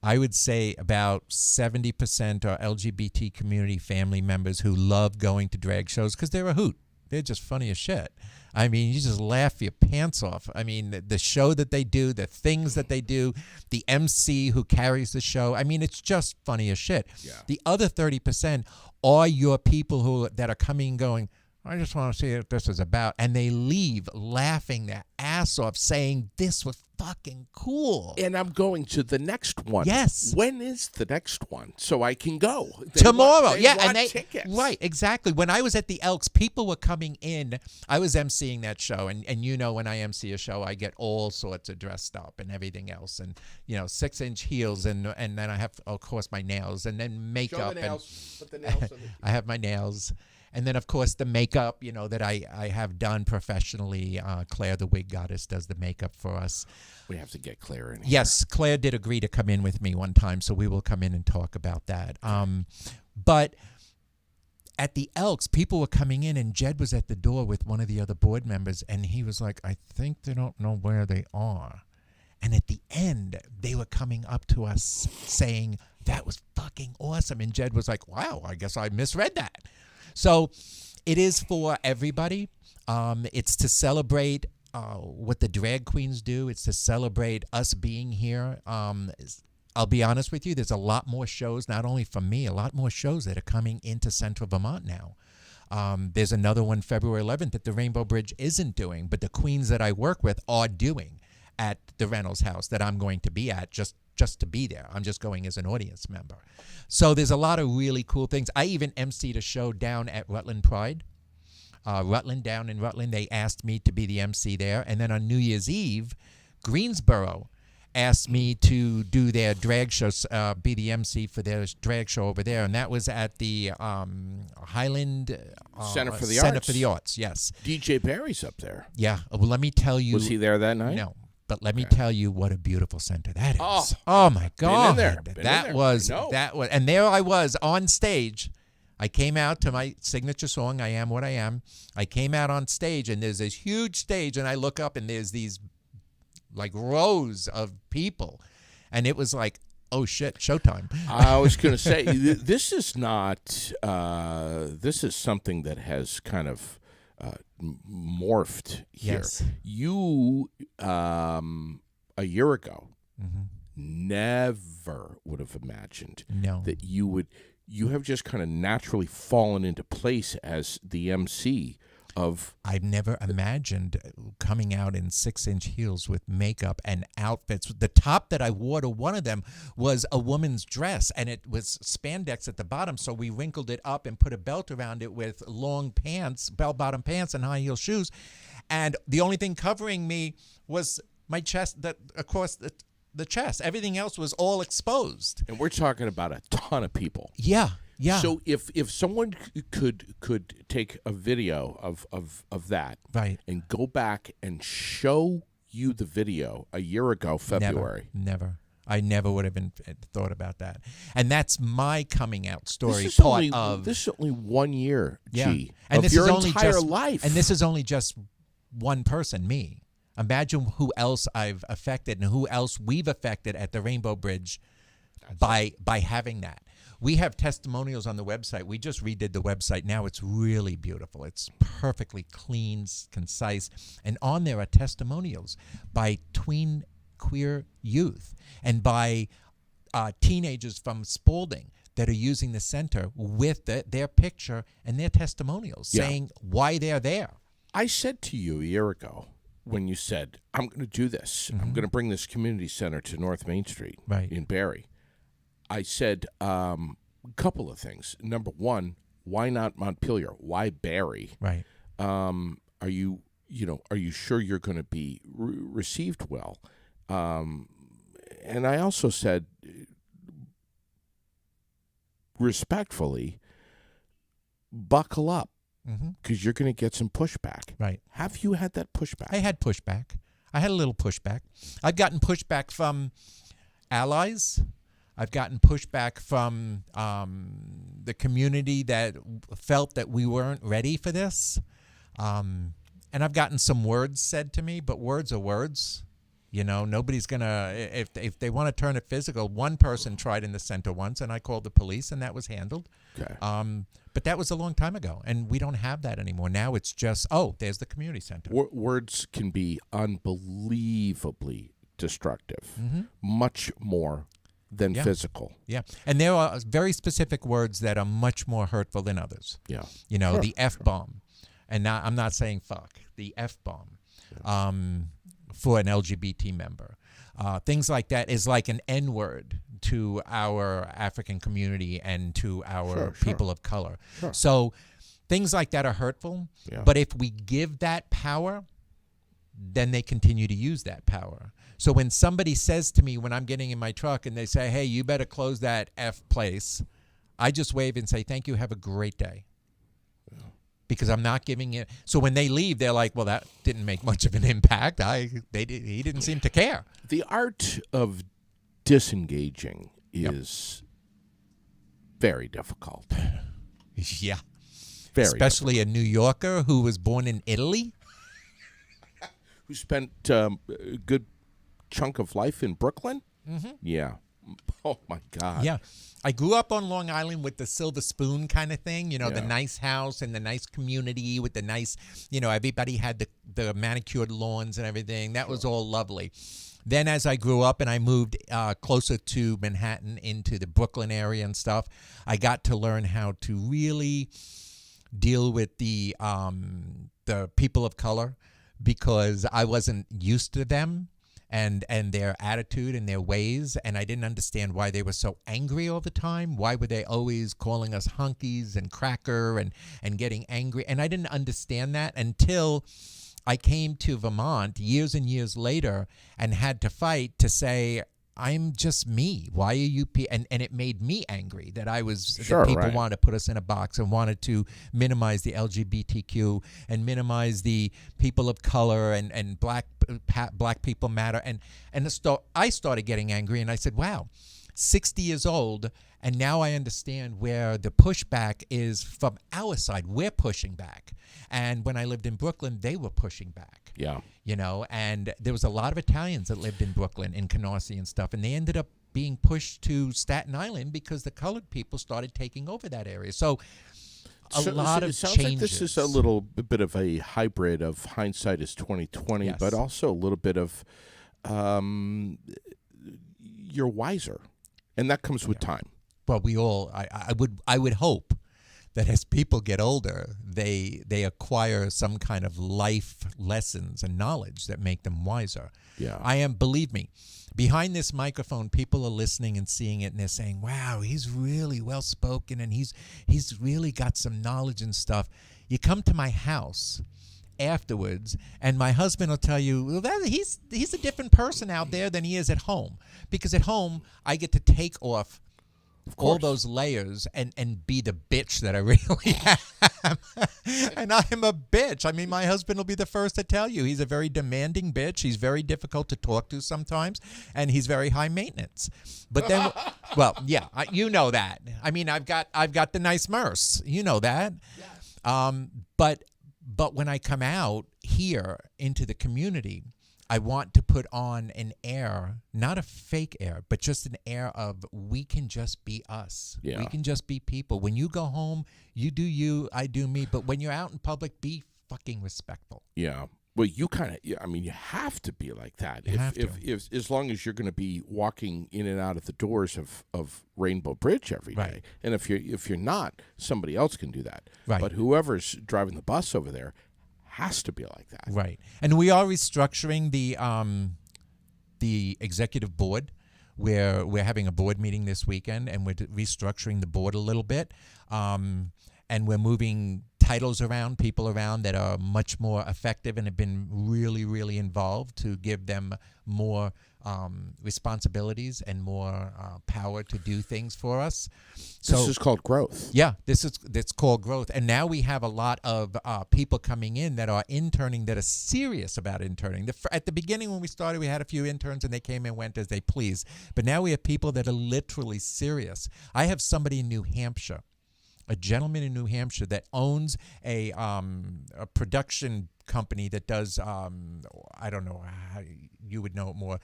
Speaker 2: I would say about 70% are LGBT community family members who love going to drag shows because they're a hoot. They're just funny as shit. I mean, you just laugh your pants off. I mean, the show that they do, the things that they do, the MC who carries the show. I mean, it's just funny as shit.
Speaker 1: Yeah.
Speaker 2: The other 30% are your people that are coming and going, I just want to see what this is about. And they leave laughing their ass off saying, this was fucking cool.
Speaker 1: And I'm going to the next one.
Speaker 2: Yes.
Speaker 1: When is the next one? So I can go.
Speaker 2: Tomorrow.
Speaker 1: They want tickets.
Speaker 2: Right, exactly. When I was at the Elks, people were coming in. I was emceeing that show. And when I MC a show, I get all sorts of dressed up and everything else. And, 6-inch heels. And then I have, of course, my nails. And then makeup.
Speaker 1: Show the nails. Put the nails on
Speaker 2: I have my nails. And then, of course, the makeup, that I have done professionally. Claire, the wig goddess, does the makeup for us.
Speaker 1: We have to get Claire in here.
Speaker 2: Yes, Claire did agree to come in with me one time, so we will come in and talk about that. But at the Elks, people were coming in, and Jed was at the door with one of the other board members, and he was like, I think they don't know where they are. And at the end, they were coming up to us saying, that was fucking awesome. And Jed was like, wow, I guess I misread that. So it is for everybody. It's to celebrate what the drag queens do. It's to celebrate us being here. I'll be honest with you, there's a lot more shows, not only from me, a lot more shows that are coming into Central Vermont now. There's another one February 11th that the Rainbow Bridge isn't doing, but the queens that I work with are doing at the Reynolds House that I'm going to be at just to be there. I'm just going as an audience member. So there's a lot of really cool things. I even emceed a show down at Rutland Pride. Down in Rutland, they asked me to be the MC there. And then on New Year's Eve, Greensboro asked me to do their drag show, be the MC for their drag show over there. And that was at the Highland
Speaker 1: Center for the
Speaker 2: Center
Speaker 1: Arts.
Speaker 2: for the Arts, yes.
Speaker 1: DJ Barry's up there.
Speaker 2: Yeah. Well, let me tell you.
Speaker 1: Was he there that night?
Speaker 2: No. But let me tell you what a beautiful center that is. Oh my God. That was, and there I was on stage. I came out to my signature song, I Am What I Am. I came out on stage, and there's this huge stage, and I look up, and there's these like rows of people. And it was like, oh shit, showtime.
Speaker 1: I was going to say, this is not, this is something that has kind of morphed here.
Speaker 2: Yes.
Speaker 1: You, a year ago, never would have imagined that you have just kind of naturally fallen into place as the MC of
Speaker 2: I've never imagined coming out in 6-inch heels with makeup and outfits. The top that I wore to one of them was a woman's dress, and it was spandex at the bottom, so we wrinkled it up and put a belt around it with long pants, bell-bottom pants, and high-heel shoes. And the only thing covering me was my chest, across the chest. Everything else was all exposed.
Speaker 1: and we're talking about a ton of people.
Speaker 2: Yeah.
Speaker 1: So if someone could take a video of that
Speaker 2: Right.
Speaker 1: and go back and show you the video a year ago, February.
Speaker 2: Never. I never would have been thought about that. And that's my coming out story.
Speaker 1: This is only 1 year, G,
Speaker 2: and
Speaker 1: of
Speaker 2: this
Speaker 1: your
Speaker 2: is only
Speaker 1: entire
Speaker 2: just,
Speaker 1: life.
Speaker 2: And this is only just one person, me. Imagine who else I've affected and who else we've affected at the Rainbow Bridge by having that. We have testimonials on the website. We just redid the website. Now it's really beautiful. It's perfectly clean, concise. And on there are testimonials by tween queer youth and by teenagers from Spalding that are using the center with their picture and their testimonials saying why they're there.
Speaker 1: I said to you a year ago when you said, I'm going to do this. I'm going to bring this community center to North Main Street in Barrie. I said a couple of things. Number one, why not Montpelier? Why Barrie?
Speaker 2: Right.
Speaker 1: Are you sure you're going to be received well? And I also said, respectfully, buckle up because you're going to get some pushback.
Speaker 2: Right.
Speaker 1: Have you had that pushback?
Speaker 2: I had pushback. I had a little pushback. I've gotten pushback from allies. I've gotten pushback from the community that felt that we weren't ready for this. And I've gotten some words said to me, but words are words. You know, nobody's going to, if they want to turn it physical, one person tried in the center once, and I called the police, and that was handled.
Speaker 1: Okay.
Speaker 2: But that was a long time ago, and we don't have that anymore. Now it's just, there's the community center.
Speaker 1: Words can be unbelievably destructive, much more than physical.
Speaker 2: Yeah, and there are very specific words that are much more hurtful than others.
Speaker 1: Yeah.
Speaker 2: You know, the F-bomb. And now I'm not saying fuck, the F-bomb for an LGBT member. Things like that is like an N-word to our African community and to our people of color.
Speaker 1: Sure.
Speaker 2: So things like that are hurtful.
Speaker 1: Yeah.
Speaker 2: But if we give that power, then they continue to use that power. So when somebody says to me when I'm getting in my truck and they say, hey, you better close that F place, I just wave and say, thank you, have a great day. Yeah. Because I'm not giving it. So when they leave, they're like, well, that didn't make much of an impact. He didn't seem to care.
Speaker 1: The art of disengaging is very difficult.
Speaker 2: Yeah.
Speaker 1: Very
Speaker 2: Especially
Speaker 1: difficult.
Speaker 2: a New Yorker who was born in Italy.
Speaker 1: Who spent a good chunk of life in Brooklyn? Yeah. Oh, my God.
Speaker 2: Yeah. I grew up on Long Island with the silver spoon kind of thing, you know, the nice house and the nice community with the nice, you know, everybody had the manicured lawns and everything. That was all lovely. Then as I grew up and I moved closer to Manhattan into the Brooklyn area and stuff, I got to learn how to really deal with the people of color because I wasn't used to them. And their attitude and their ways, and I didn't understand why they were so angry all the time. Why were they always calling us hunkies and cracker and getting angry? And I didn't understand that until I came to Vermont years and years later and had to fight to say, I'm just me. Why are you? And it made me angry that I was. That people wanted to put us in a box and wanted to minimize the LGBTQ and minimize the people of color and black people matter. And I started getting angry and I said, wow, 60 years old. And now I understand where the pushback is from our side. We're pushing back. And when I lived in Brooklyn, they were pushing back.
Speaker 1: Yeah.
Speaker 2: You know, and there was a lot of Italians that lived in Brooklyn, in Canarsie and stuff, and they ended up being pushed to Staten Island because the colored people started taking over that area. So a lot of
Speaker 1: it sounds
Speaker 2: changes.
Speaker 1: like this is a little bit of a hybrid of hindsight is 20/20, but also a little bit of you're wiser, and that comes with time.
Speaker 2: Well, we all. I would hope that as people get older, they acquire some kind of life lessons and knowledge that make them wiser.
Speaker 1: Yeah.
Speaker 2: Believe me, behind this microphone, people are listening and seeing it, and they're saying, wow, he's really well-spoken, and he's really got some knowledge and stuff. You come to my house afterwards, and my husband will tell you, well, he's a different person out there than he is at home. Because at home, I get to take off all those layers and be the bitch that I really am. And I'm a bitch. I mean, my husband will be the first to tell you. He's a very demanding bitch. He's very difficult to talk to sometimes, and he's very high maintenance. But then, well, yeah, you know that. I mean, I've got the nice Merce. You know that. But when I come out here into the community, I want to put on an air, not a fake air, but just an air of we can just be us.
Speaker 1: Yeah.
Speaker 2: We can just be people. When you go home, you do you, I do me. But when you're out in public, be fucking respectful.
Speaker 1: Yeah. Well, you kind of, I mean, you have to be like that.
Speaker 2: You have to.
Speaker 1: If as long as you're going to be walking in and out of the doors of Rainbow Bridge every day.
Speaker 2: Right.
Speaker 1: And if you're not, somebody else can do that.
Speaker 2: Right.
Speaker 1: But whoever's driving the bus over there has to be like that.
Speaker 2: Right. And we are restructuring the executive board. We're having a board meeting this weekend, and we're restructuring the board a little bit. And we're moving titles around, people around that are much more effective and have been really, really involved to give them more responsibilities and more power to do things for us. So,
Speaker 1: this is called growth.
Speaker 2: Yeah, that's called growth. And now we have a lot of people coming in that are interning, that are serious about interning. At the beginning when we started, we had a few interns and they came and went as they pleased. But now we have people that are literally serious. I have somebody in New Hampshire, a gentleman in New Hampshire that owns a production company that does, I don't know how you would know it more,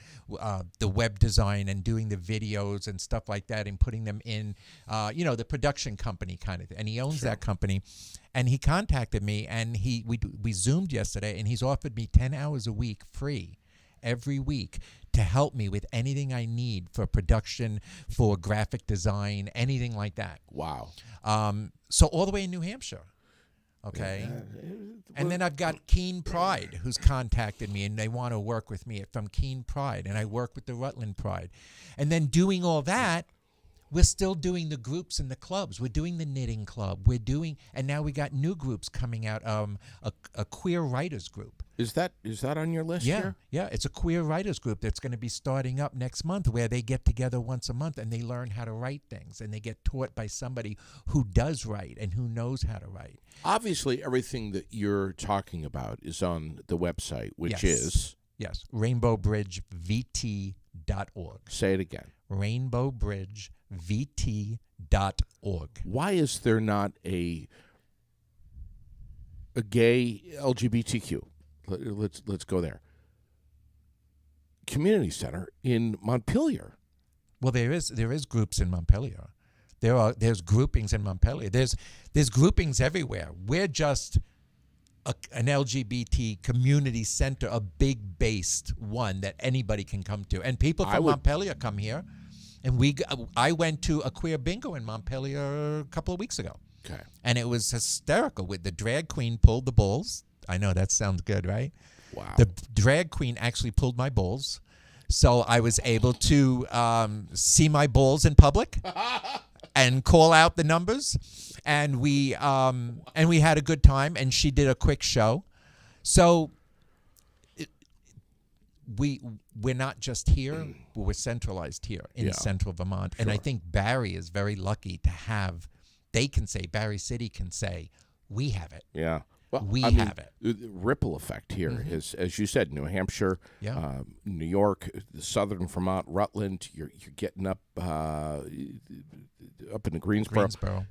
Speaker 2: the web design and doing the videos and stuff like that and putting them in, the production company kind of thing. And he owns that company. And he contacted me, and we Zoomed yesterday, and he's offered me 10 hours a week free every week to help me with anything I need for production, for graphic design, anything like that.
Speaker 1: Wow.
Speaker 2: So all the way in New Hampshire. Okay. And then I've got Keen Pride, who's contacted me, and they want to work with me from Keen Pride, and I work with the Rutland Pride. And then doing all that, we're still doing the groups and the clubs. We're doing the knitting club. And now we got new groups coming out, a queer writers group.
Speaker 1: Is that on your list here?
Speaker 2: Yeah, it's a queer writers group that's going to be starting up next month, where they get together once a month and they learn how to write things, and they get taught by somebody who does write and who knows how to write.
Speaker 1: Obviously, everything that you're talking about is on the website, which is?
Speaker 2: Yes, rainbowbridgevt.org.
Speaker 1: Say it again.
Speaker 2: rainbowbridgevt.org.
Speaker 1: Why is there not a gay LGBTQ? Let's go there. Community center in Montpelier.
Speaker 2: Well, there is groups in Montpelier. There's groupings in Montpelier. There's groupings everywhere. We're just an LGBT community center, a big based one that anybody can come to. And people from Montpelier come here. And I went to a queer bingo in Montpelier a couple of weeks ago.
Speaker 1: Okay.
Speaker 2: And it was hysterical. With the drag queen pulled the balls. I know that sounds good, right?
Speaker 1: Wow.
Speaker 2: The drag queen actually pulled my balls. So I was able to see my balls in public and call out the numbers. And we had a good time, and she did a quick show. So we're not just here, but we're centralized here in central Vermont. Sure. And I think Barrie is very lucky to have, Barrie City can say, we have it.
Speaker 1: Yeah. Well,
Speaker 2: we have it.
Speaker 1: The ripple effect here is, as you said, New Hampshire, New York, southern Vermont, Rutland. You're getting up in the Greensboro,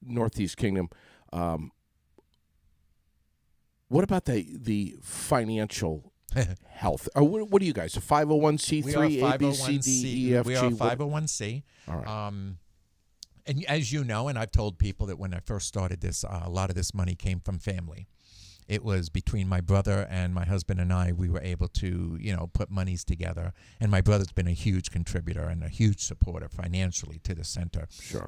Speaker 1: Northeast Kingdom. What about the financial health? What are you guys? A 501c3,
Speaker 2: we are
Speaker 1: A, B, C, D, E, F, G?
Speaker 2: We are 501c.
Speaker 1: All right.
Speaker 2: And as you know, and I've told people that when I first started this, a lot of this money came from family. It was between my brother and my husband and I. We were able to, put monies together. And my brother's been a huge contributor and a huge supporter financially to the center.
Speaker 1: Sure.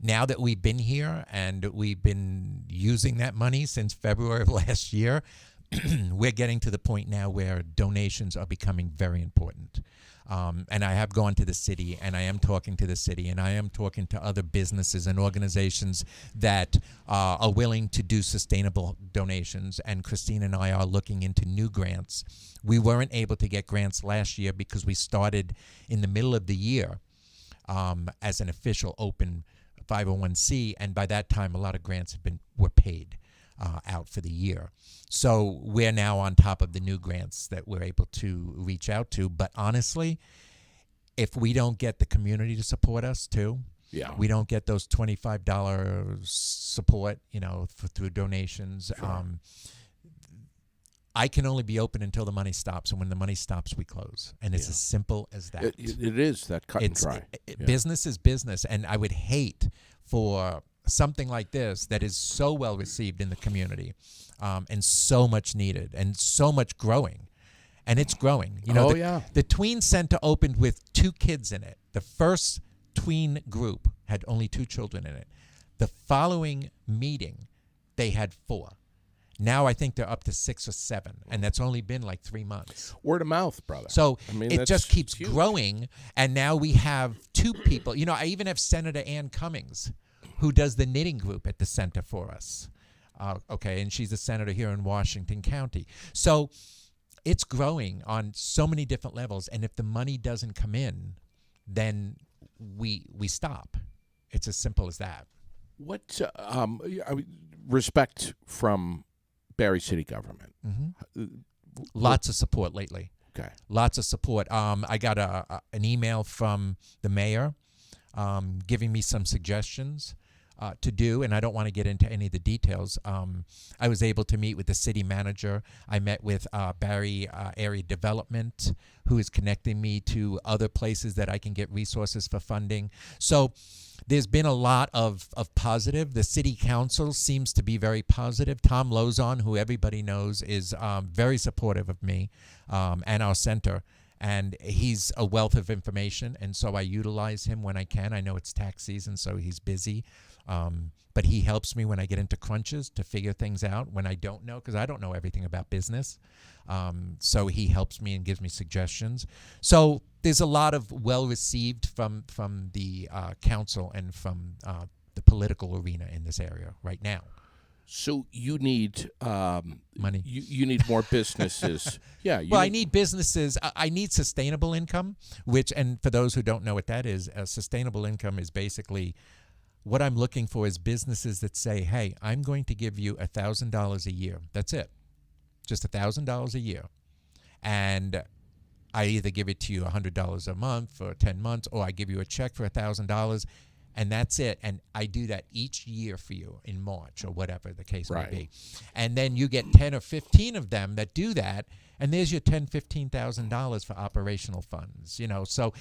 Speaker 2: now that we've been here and we've been using that money since February of last year, we're getting to the point now where donations are becoming very important. And I have gone to the city, and I am talking to the city, and I am talking to other businesses and organizations that are willing to do sustainable donations. And Christine and I are looking into new grants. We weren't able to get grants last year because we started in the middle of the year as an official open 501c, and by that time, a lot of grants were paid out for the year. So we're now on top of the new grants that we're able to reach out to. But honestly, if we don't get the community to support us too, we don't get those $25 support, through donations. Sure. I can only be open until the money stops, and when the money stops, we close. And it's as simple as that.
Speaker 1: It is that cut and dry.
Speaker 2: Business is business, and I would hate for something like this that is so well received in the community, and so much needed, and so much growing. And it's growing. The tween center opened with 2 kids in it. The first tween group had only 2 children in it. The following meeting, they had 4. Now I think they're up to 6 or 7, and that's only been like 3 months.
Speaker 1: Word of mouth, brother.
Speaker 2: So it just keeps growing, and now we have 2 people. I even have Senator Ann Cummings, who does the knitting group at the center for us. And she's a senator here in Washington County. So it's growing on so many different levels, and if the money doesn't come in, then we stop. It's as simple as that.
Speaker 1: What respect from Barre City government?
Speaker 2: Mm-hmm. Lots of support lately.
Speaker 1: Okay.
Speaker 2: Lots of support. I got an email from the mayor giving me some suggestions to do, and I don't want to get into any of the details. I was able to meet with the city manager. I met with Barre Area Development, who is connecting me to other places that I can get resources for funding. So there's been a lot of positive. The city council seems to be very positive. Tom Lozon, who everybody knows, is very supportive of me and our center. And he's a wealth of information, and so I utilize him when I can. I know it's tax season, so he's busy. But he helps me when I get into crunches to figure things out when I don't know, because I don't know everything about business. So he helps me and gives me suggestions. So there's a lot of well-received from the council and from the political arena in this area right now.
Speaker 1: So you need
Speaker 2: money.
Speaker 1: You need more businesses.
Speaker 2: I need businesses. I need sustainable income, and for those who don't know what that is, sustainable income is basically what I'm looking for is businesses that say, hey, I'm going to give you $1,000 a year. That's it. Just $1,000 a year. And I either give it to you $100 a month for 10 months, or I give you a check for $1,000. And that's it. And I do that each year for you in March or whatever the case may be. And then you get 10 or 15 of them that do that. And there's your $10,000, $15,000 for operational funds, So,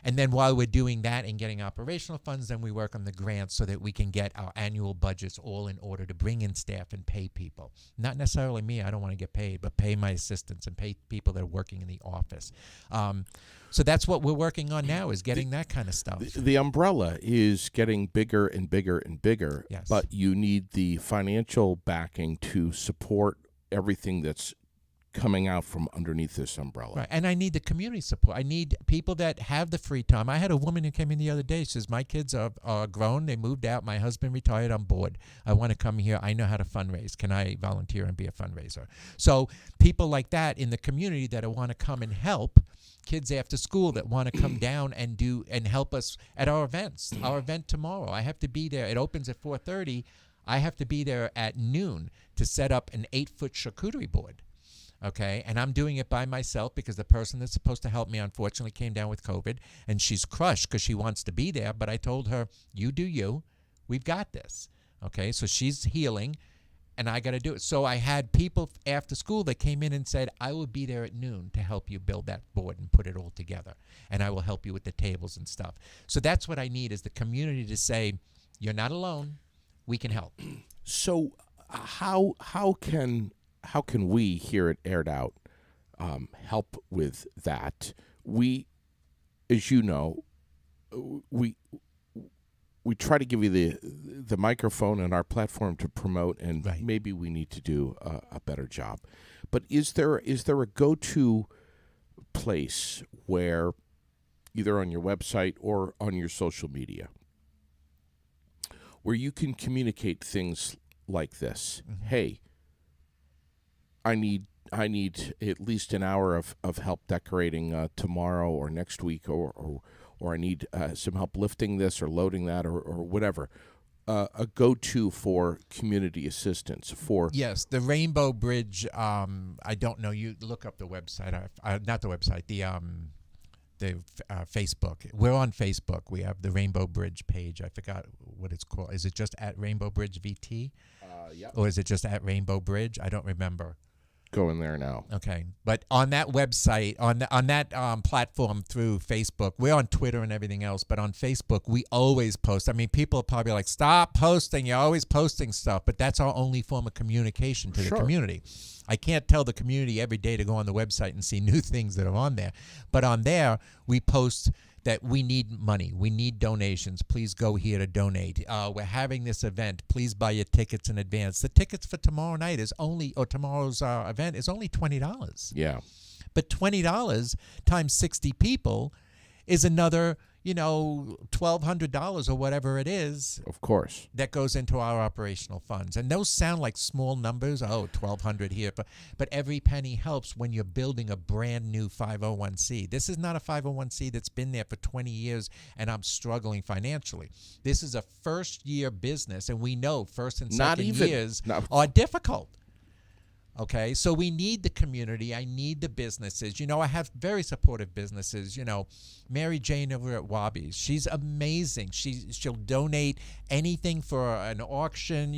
Speaker 2: and then while we're doing that and getting operational funds, then we work on the grants so that we can get our annual budgets all in order to bring in staff and pay people. Not necessarily me. I don't want to get paid, but pay my assistants and pay people that are working in the office. So that's what we're working on now, is getting that kind of stuff.
Speaker 1: The umbrella is getting bigger and bigger and bigger,
Speaker 2: yes.
Speaker 1: But you need the financial backing to support everything that's coming out from underneath this umbrella.
Speaker 2: Right. And I need the community support. I need people that have the free time. I had a woman who came in the other day. She says, my kids are grown. They moved out. My husband retired. I'm bored. I want to come here. I know how to fundraise. Can I volunteer and be a fundraiser? So people like that in the community that want to come and help kids after school, that want to come down and do and help us at our events. Our event tomorrow, I have to be there. It opens at 4:30. I have to be there at noon to set up an 8-foot charcuterie board. Okay, and I'm doing it by myself because the person that's supposed to help me unfortunately came down with COVID, and she's crushed because she wants to be there. But I told her, you do you. We've got this. Okay, so she's healing, and I got to do it. So I had people after school that came in and said, I will be there at noon to help you build that board and put it all together, and I will help you with the tables and stuff. So that's what I need, is the community to say, you're not alone. We can help.
Speaker 1: So how can we here at Aired Out help with that? We, as you know, we try to give you the microphone and our platform to promote, and
Speaker 2: Right.
Speaker 1: maybe we need to do a better job. But is there a go-to place where, either on your website or on your social media, where you can communicate things like this?
Speaker 2: Mm-hmm.
Speaker 1: Hey, I need at least an hour of help decorating tomorrow or next week, or I need some help lifting this or loading that, or whatever. A go-to for community assistance for.
Speaker 2: Yes, the Rainbow Bridge. I don't know. You look up the website. Not the website. The Facebook. We're on Facebook. We have the Rainbow Bridge page. I forgot what it's called. Is it just at Rainbow Bridge VT?
Speaker 1: Yeah.
Speaker 2: Or is it just at Rainbow Bridge? I don't remember.
Speaker 1: Go in there now.
Speaker 2: Okay, but on that website, on that platform through Facebook, we're on Twitter and everything else, but on Facebook, we always post. I mean, people are probably like, stop posting, you're always posting stuff, but that's our only form of communication to the community. I can't tell the community every day to go on the website and see new things that are on there, but on there, we post that we need money. We need donations. Please go here to donate. We're having this event. Please buy your tickets in advance. The tickets for tomorrow night tomorrow's event is only $20.
Speaker 1: Yeah.
Speaker 2: But $20 times 60 people is another, $1,200 or whatever it is.
Speaker 1: Of course.
Speaker 2: That goes into our operational funds. And those sound like small numbers. Oh, $1,200 here. But every penny helps when you're building a brand new 501c. This is not a 501c that's been there for 20 years and I'm struggling financially. This is a first-year business, and we know first and second years are difficult. Okay, so we need the community. I need the businesses. I have very supportive businesses. Mary Jane over at Wobby's, she's amazing. She'll donate anything for an auction.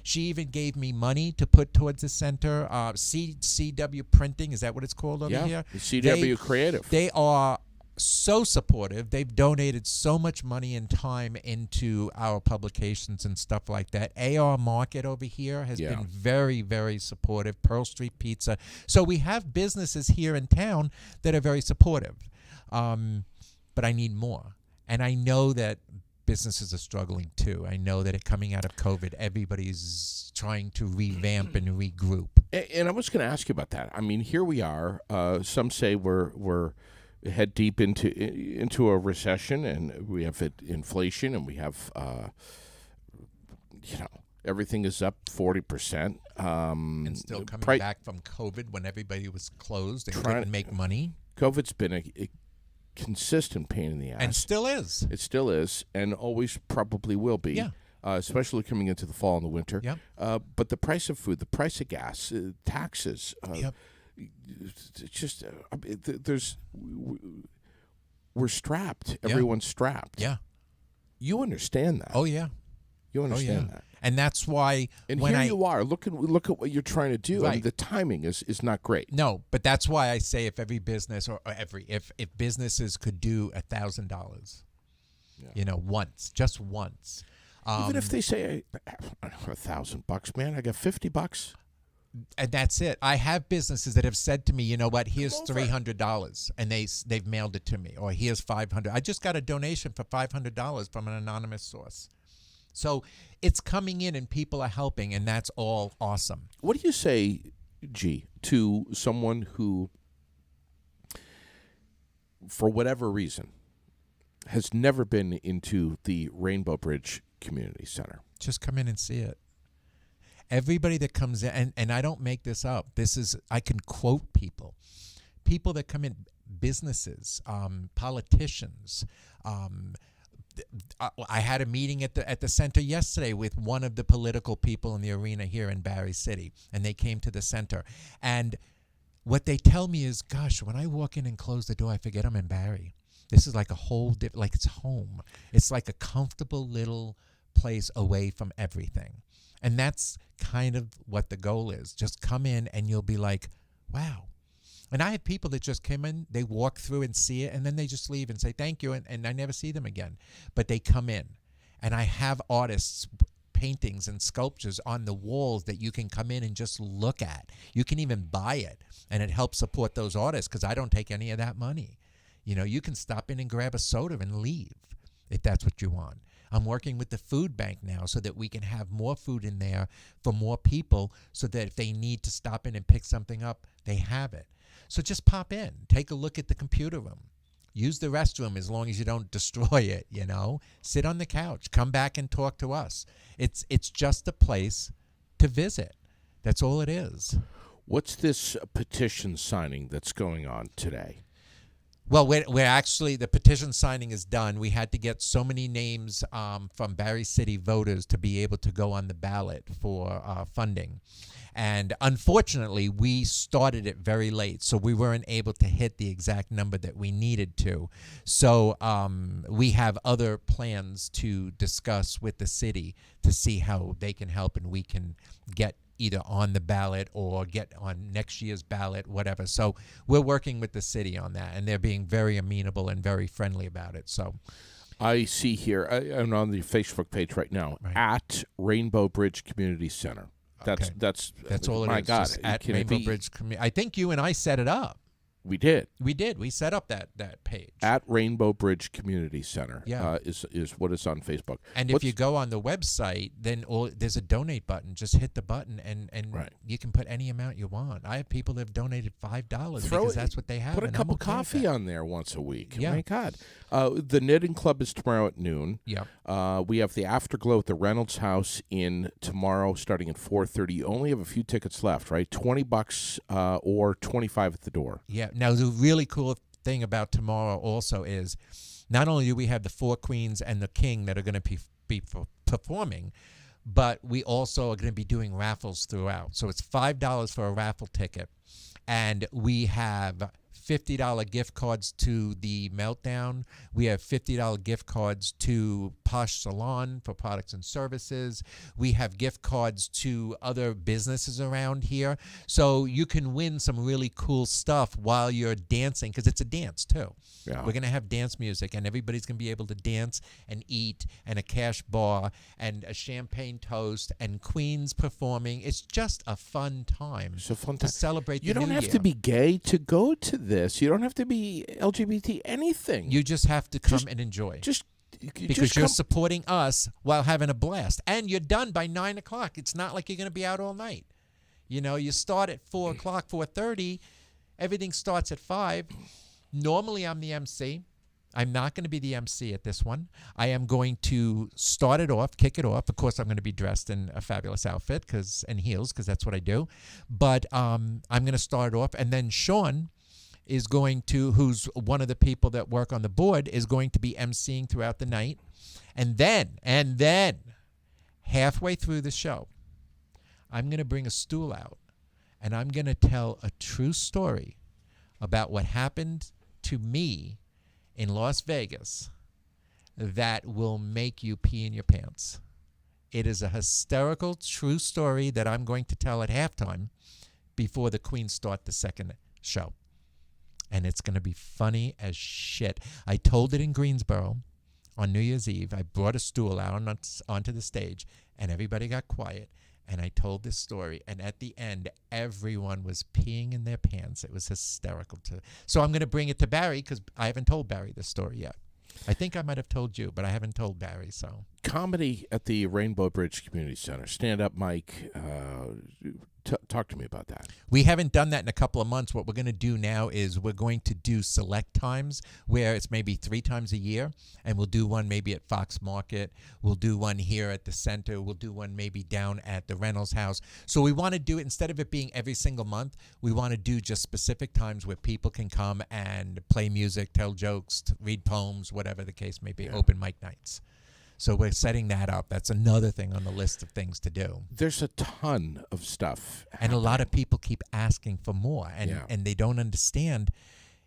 Speaker 2: She even gave me money to put towards the center. CW Printing, is that what it's called over here?
Speaker 1: CW Creative.
Speaker 2: They are so supportive. They've donated so much money and time into our publications and stuff like that. AR Market over here has been very, very supportive. Pearl Street Pizza. So we have businesses here in town that are very supportive. But I need more. And I know that businesses are struggling too. I know that coming out of COVID, everybody's trying to revamp and regroup.
Speaker 1: And I was going to ask you about that. I mean, here we are. Some say we're head deep into a recession, and we have inflation, and we have everything is up 40%.
Speaker 2: And still coming back from COVID when everybody was closed and couldn't make money.
Speaker 1: COVID's been a consistent pain in the ass,
Speaker 2: and still is.
Speaker 1: It still is, and always probably will be.
Speaker 2: Yeah.
Speaker 1: Especially coming into the fall and the winter.
Speaker 2: Yep.
Speaker 1: But the price of food, the price of gas, taxes.
Speaker 2: Yep.
Speaker 1: It's just we're strapped. Everyone's strapped.
Speaker 2: Yeah.
Speaker 1: You understand that.
Speaker 2: Oh yeah.
Speaker 1: You understand that.
Speaker 2: And that's why
Speaker 1: and
Speaker 2: when
Speaker 1: here you are. Look at what you're trying to do.
Speaker 2: Right.
Speaker 1: I mean, the timing is not great.
Speaker 2: No, but that's why I say if every business if businesses could do $1,000, just once.
Speaker 1: Even if they say $1,000, man, I got $50.
Speaker 2: And that's it. I have businesses that have said to me, you know what, here's $300, and they've mailed it to me, or here's $500. I just got a donation for $500 from an anonymous source. So it's coming in, and people are helping, and that's all awesome.
Speaker 1: What do you say, G, to someone who, for whatever reason, has never been into the Rainbow Bridge Community Center?
Speaker 2: Just come in and see it. Everybody that comes in, and I don't make this up. I can quote people that come in, businesses, politicians. I had a meeting at the center yesterday with one of the political people in the arena here in Barry City, and they came to the center. And what they tell me is, gosh, when I walk in and close the door, I forget I'm in Barry. This is like a whole like it's home. It's like a comfortable little place away from everything. And that's kind of what the goal is. Just come in and you'll be like, wow. And I have people that just come in, they walk through and see it, and then they just leave and say thank you, and I never see them again. But they come in. And I have artists' paintings and sculptures on the walls that you can come in and just look at. You can even buy it, and it helps support those artists because I don't take any of that money. You can stop in and grab a soda and leave if that's what you want. I'm working with the food bank now so that we can have more food in there for more people so that if they need to stop in and pick something up, they have it. So just pop in, take a look at the computer room. Use the restroom as long as you don't destroy it, you know. Sit on the couch. Come back and talk to us. It's just a place to visit. That's all it is.
Speaker 1: What's this petition signing that's going on today?
Speaker 2: Well, we're actually, the petition signing is done. We had to get so many names from Barry City voters to be able to go on the ballot for funding. And unfortunately, we started it very late, so we weren't able to hit the exact number that we needed to. So we have other plans to discuss with the city to see how they can help and we can get either on the ballot or get on next year's ballot, whatever. So we're working with the city on that, and they're being very amenable and very friendly about it. So
Speaker 1: I see here, I'm on the Facebook page right now, at Rainbow Bridge Community Center. That's
Speaker 2: all it is.
Speaker 1: My God,
Speaker 2: just at Rainbow Bridge Community. I think you and I set it up.
Speaker 1: We did.
Speaker 2: We set up that page.
Speaker 1: At Rainbow Bridge Community Center is what is on Facebook.
Speaker 2: And if you go on the website, then there's a donate button. Just hit the button, and you can put any amount you want. I have people that have donated $5 because that's what they have.
Speaker 1: Put a cup of coffee on there once a week. Yeah. My God. The Knitting Club is tomorrow at noon.
Speaker 2: Yeah.
Speaker 1: We have the Afterglow at the Reynolds House in tomorrow starting at 4:30. You only have a few tickets left, right? $20 or $25 at the door.
Speaker 2: Yeah. Now, the really cool thing about tomorrow also is not only do we have the 4 queens and the king that are going to be performing, but we also are going to be doing raffles throughout. So it's $5 for a raffle ticket, and we have $50 gift cards to the Meltdown. We have $50 gift cards to Posh Salon for products and services. We have gift cards to other businesses around here. So you can win some really cool stuff while you're dancing, because it's a dance too. Yeah. We're going to have dance music, and everybody's going to be able to dance and eat, and a cash bar and a champagne toast and queens performing. It's just a fun time.
Speaker 1: It's a fun
Speaker 2: to
Speaker 1: time.
Speaker 2: Celebrate the
Speaker 1: You don't
Speaker 2: new
Speaker 1: have
Speaker 2: year.
Speaker 1: to be gay to go to this. You don't have to be LGBT anything.
Speaker 2: You just have to come and enjoy. Because you're supporting us while having a blast. And you're done by 9 o'clock. It's not like you're going to be out all night. You know, you start at 4 o'clock, 4:30. Everything starts at 5. Normally, I'm the MC. I'm not going to be the MC at this one. I am going to start it off, kick it off. Of course, I'm going to be dressed in a fabulous outfit and heels, because that's what I do. But I'm going to start it off. And then Sean is going to, who's one of the people that work on the board, is going to be emceeing throughout the night. And then, halfway through the show, I'm going to bring a stool out, and I'm going to tell a true story about what happened to me in Las Vegas that will make you pee in your pants. It is a hysterical, true story that I'm going to tell at halftime before the Queens start the second show. And it's going to be funny as shit. I told it in Greensboro on New Year's Eve. I brought a stool out onto the stage, and everybody got quiet. And I told this story, and at the end, everyone was peeing in their pants. It was hysterical. So I'm going to bring it to Barry, because I haven't told Barry this story yet. I think I might have told you, but I haven't told Barry. So
Speaker 1: comedy at the Rainbow Bridge Community Center, stand-up mic. Talk to me about that.
Speaker 2: We haven't done that in a couple of months. What we're going to do now is we're going to do select times where it's maybe 3 times a year, and we'll do one maybe at Fox Market. We'll do one here at the center. We'll do one maybe down at the Reynolds House. So we want to do it, instead of it being every single month, we want to do just specific times where people can come and play music, tell jokes, read poems, whatever the case may be, open mic nights. So we're setting that up. That's another thing on the list of things to do.
Speaker 1: There's a ton of stuff happening.
Speaker 2: And a lot of people keep asking for more, and they don't understand.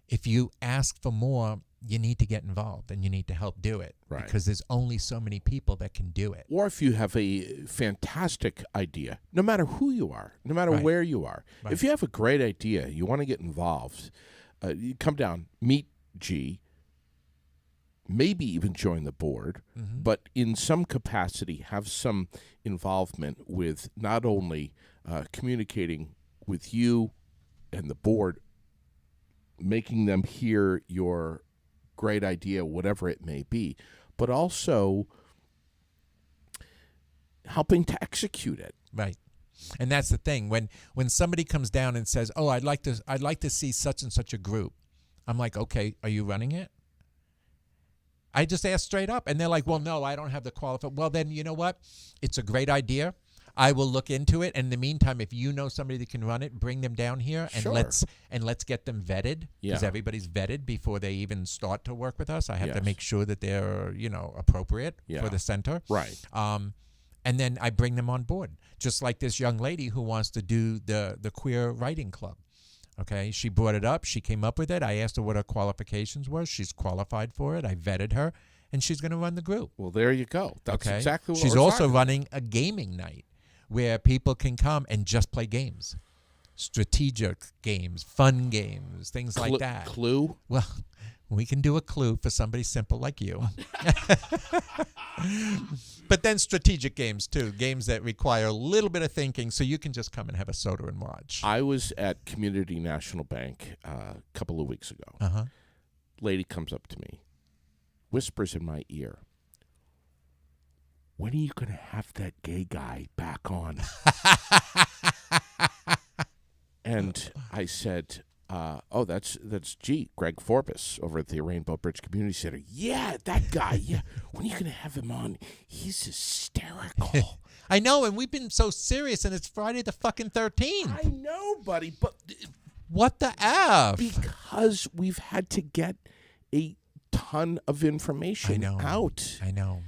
Speaker 2: If you ask for more, you need to get involved, and you need to help do it.
Speaker 1: Right.
Speaker 2: Because there's only so many people that can do it.
Speaker 1: Or if you have a fantastic idea, no matter who you are, no matter where you are, if you have a great idea, you want to get involved, you come down, meet G, maybe even join the board, but in some capacity have some involvement with not only communicating with you and the board, making them hear your great idea, whatever it may be, but also helping to execute it.
Speaker 2: Right. And that's the thing. When somebody comes down and says, "Oh, I'd like to see such and such a group," I'm like, "Okay, are you running it?" I just ask straight up, and they're like, "Well, no, I don't have the qualification." Well, then you know what? It's a great idea. I will look into it. And in the meantime, if you know somebody that can run it, bring them down here and
Speaker 1: Sure.
Speaker 2: let's get them vetted, because
Speaker 1: Yeah.
Speaker 2: everybody's vetted before they even start to work with us. I have to
Speaker 1: Yes.
Speaker 2: make sure that they're appropriate
Speaker 1: Yeah.
Speaker 2: for the center.
Speaker 1: Right.
Speaker 2: And then I bring them on board, just like this young lady who wants to do the queer writing club. Okay, she brought it up. She came up with it. I asked her what her qualifications were. She's qualified for it. I vetted her, and she's going to run the group.
Speaker 1: Well, there you go. That's
Speaker 2: Okay,
Speaker 1: exactly what
Speaker 2: she's
Speaker 1: we're
Speaker 2: also
Speaker 1: talking
Speaker 2: running a gaming night where people can come and just play games, strategic games, fun games, things like that.
Speaker 1: Clue?
Speaker 2: Well, we can do a Clue for somebody simple like you. But then strategic games, too. Games that require a little bit of thinking, so you can just come and have a soda and watch.
Speaker 1: I was at Community National Bank a couple of weeks ago.
Speaker 2: Uh-huh.
Speaker 1: Lady comes up to me, whispers in my ear, "When are you going to have that gay guy back on?" And I said, "Oh, that's Greg Forbes over at the Rainbow Bridge Community Center." "Yeah, that guy. Yeah, when are you going to have him on? He's hysterical."
Speaker 2: I know, and we've been so serious, and it's Friday the fucking 13th.
Speaker 1: I know, buddy, but
Speaker 2: What the F?
Speaker 1: because we've had to get a ton of information out.
Speaker 2: I know.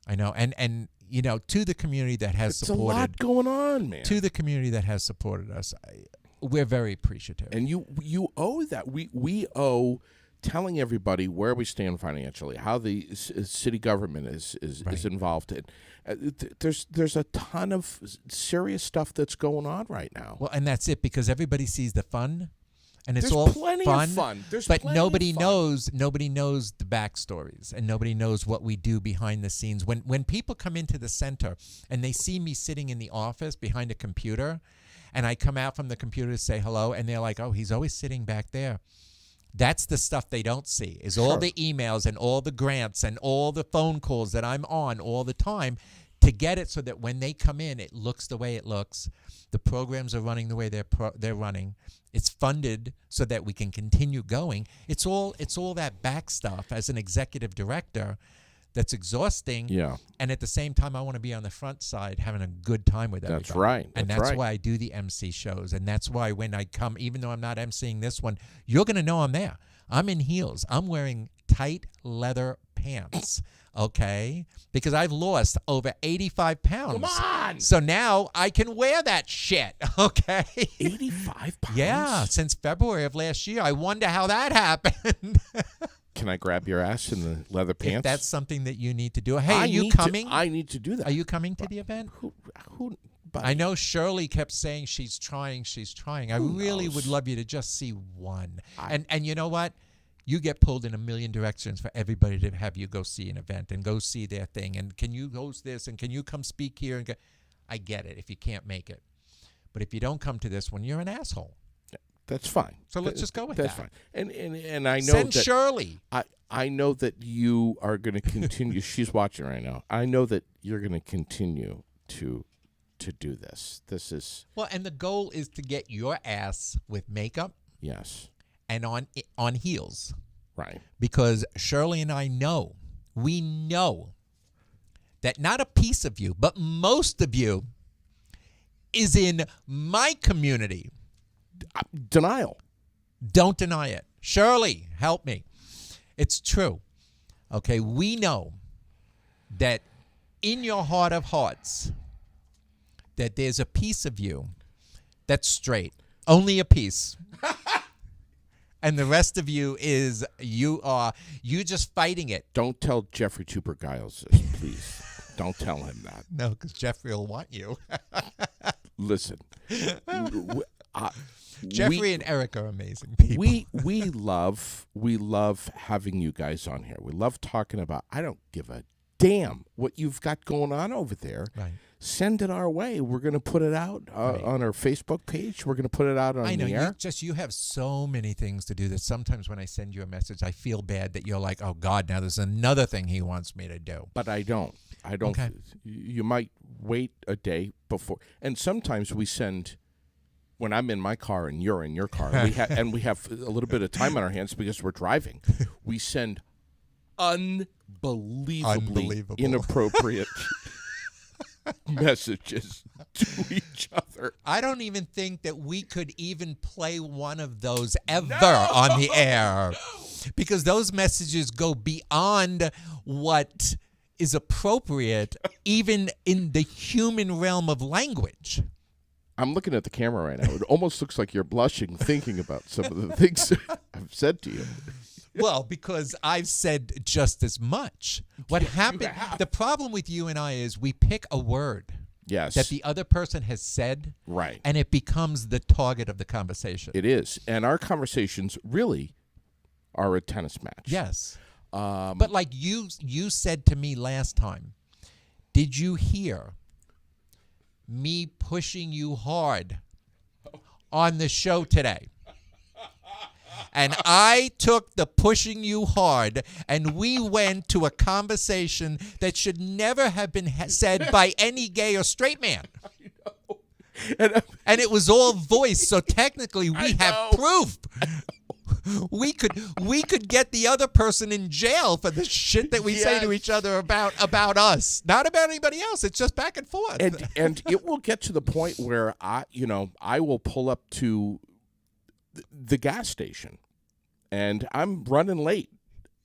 Speaker 2: And to the community that has
Speaker 1: It's
Speaker 2: supported.
Speaker 1: a lot going on, man.
Speaker 2: To the community that has supported us, we're very appreciative.
Speaker 1: And you owe that. We owe telling everybody where we stand financially, how the city government is
Speaker 2: Right.
Speaker 1: involved in. There's a ton of serious stuff that's going on right now.
Speaker 2: Well, and that's it, because everybody sees the fun, and it's
Speaker 1: There's
Speaker 2: all
Speaker 1: plenty
Speaker 2: fun.
Speaker 1: of fun. There's
Speaker 2: but
Speaker 1: plenty of
Speaker 2: nobody
Speaker 1: fun.
Speaker 2: knows the backstories, and nobody knows what we do behind the scenes. When people come into the center and they see me sitting in the office behind a computer, and I come out from the computer to say hello, and they're like, "Oh, he's always sitting back there." That's the stuff they don't see, is all
Speaker 1: Sure.
Speaker 2: the emails and all the grants and all the phone calls that I'm on all the time to get it so that when they come in, it looks the way it looks. The programs are running the way they're running. It's funded so that we can continue going. It's all that back stuff as an executive director that's exhausting.
Speaker 1: Yeah.
Speaker 2: And at the same time, I want to be on the front side having a good time with everybody.
Speaker 1: That's right.
Speaker 2: And
Speaker 1: That's
Speaker 2: that's
Speaker 1: right.
Speaker 2: why I do the MC shows. And that's why when I come, even though I'm not MCing this one, you're going to know I'm there. I'm in heels. I'm wearing tight leather pants, okay? Because I've lost over 85 pounds.
Speaker 1: Come on!
Speaker 2: So now I can wear that shit, okay?
Speaker 1: 85 pounds?
Speaker 2: Yeah, since February of last year. I wonder how that happened.
Speaker 1: Can I grab your ass in the leather pants?
Speaker 2: If that's something that you need to do. Hey, are you
Speaker 1: need to-
Speaker 2: coming?
Speaker 1: I need to do that.
Speaker 2: Are you coming to the event?
Speaker 1: Who buddy,
Speaker 2: I know Shirley kept saying she's trying. I really
Speaker 1: knows?
Speaker 2: would love you to just see one. And you know what? You get pulled in a million directions for everybody to have you go see an event and go see their thing. And can you host this? And can you come speak here? And I get it if you can't make it. But if you don't come to this one, you're an asshole.
Speaker 1: That's fine.
Speaker 2: So let's just go with
Speaker 1: that's
Speaker 2: that.
Speaker 1: fine. And I know
Speaker 2: Send
Speaker 1: that
Speaker 2: Shirley.
Speaker 1: I know that you are going to continue. She's watching right now. I know that you're going to continue to do this. This is
Speaker 2: Well, and the goal is to get your ass with makeup
Speaker 1: yes,
Speaker 2: and on heels.
Speaker 1: right.
Speaker 2: Because Shirley and I know, we know that not a piece of you, but most of you is in my community.
Speaker 1: Denial.
Speaker 2: Don't deny it. Shirley, help me. It's true. Okay, we know that in your heart of hearts that there's a piece of you that's straight. Only a piece. And the rest of you is you just fighting it.
Speaker 1: Don't tell Jeffrey Tuber Giles this, please. Don't tell him that.
Speaker 2: No, because Jeffrey will want you.
Speaker 1: Listen,
Speaker 2: Jeffrey and Eric are amazing people.
Speaker 1: we love having you guys on here. We love talking about. I don't give a damn what you've got going on over there.
Speaker 2: Right.
Speaker 1: Send it our way. We're going to put it out on our Facebook page. We're going to put it out on
Speaker 2: I know
Speaker 1: the air.
Speaker 2: you have so many things to do that sometimes when I send you a message, I feel bad that you're like, oh God, now there's another thing he wants me to do.
Speaker 1: But I don't. I don't.
Speaker 2: Okay.
Speaker 1: You might wait a day before, and sometimes we send. When I'm in my car and you're in your car, we have a little bit of time on our hands because we're driving. We send unbelievably inappropriate messages to each other.
Speaker 2: I don't even think that we could even play one of those ever on the air because those messages go beyond what is appropriate even in the human realm of language.
Speaker 1: I'm looking at the camera right now. It almost looks like you're blushing thinking about some of the things I've said to you.
Speaker 2: Well, because I've said just as much. What happened? The problem with you and I is we pick a word
Speaker 1: Yes.
Speaker 2: that the other person has said,
Speaker 1: Right.
Speaker 2: and it becomes the target of the conversation.
Speaker 1: It is. And our conversations really are a tennis match.
Speaker 2: Yes. But like you said to me last time, did you hear me pushing you hard on the show today? And I took the pushing you hard, and we went to a conversation that should never have been said by any gay or straight man. And it was all voice, so technically we have proof. We could get the other person in jail for the shit that we say to each other about us, not about anybody else. It's just back and forth.
Speaker 1: And it will get to the point where I will pull up to the gas station, and I'm running late.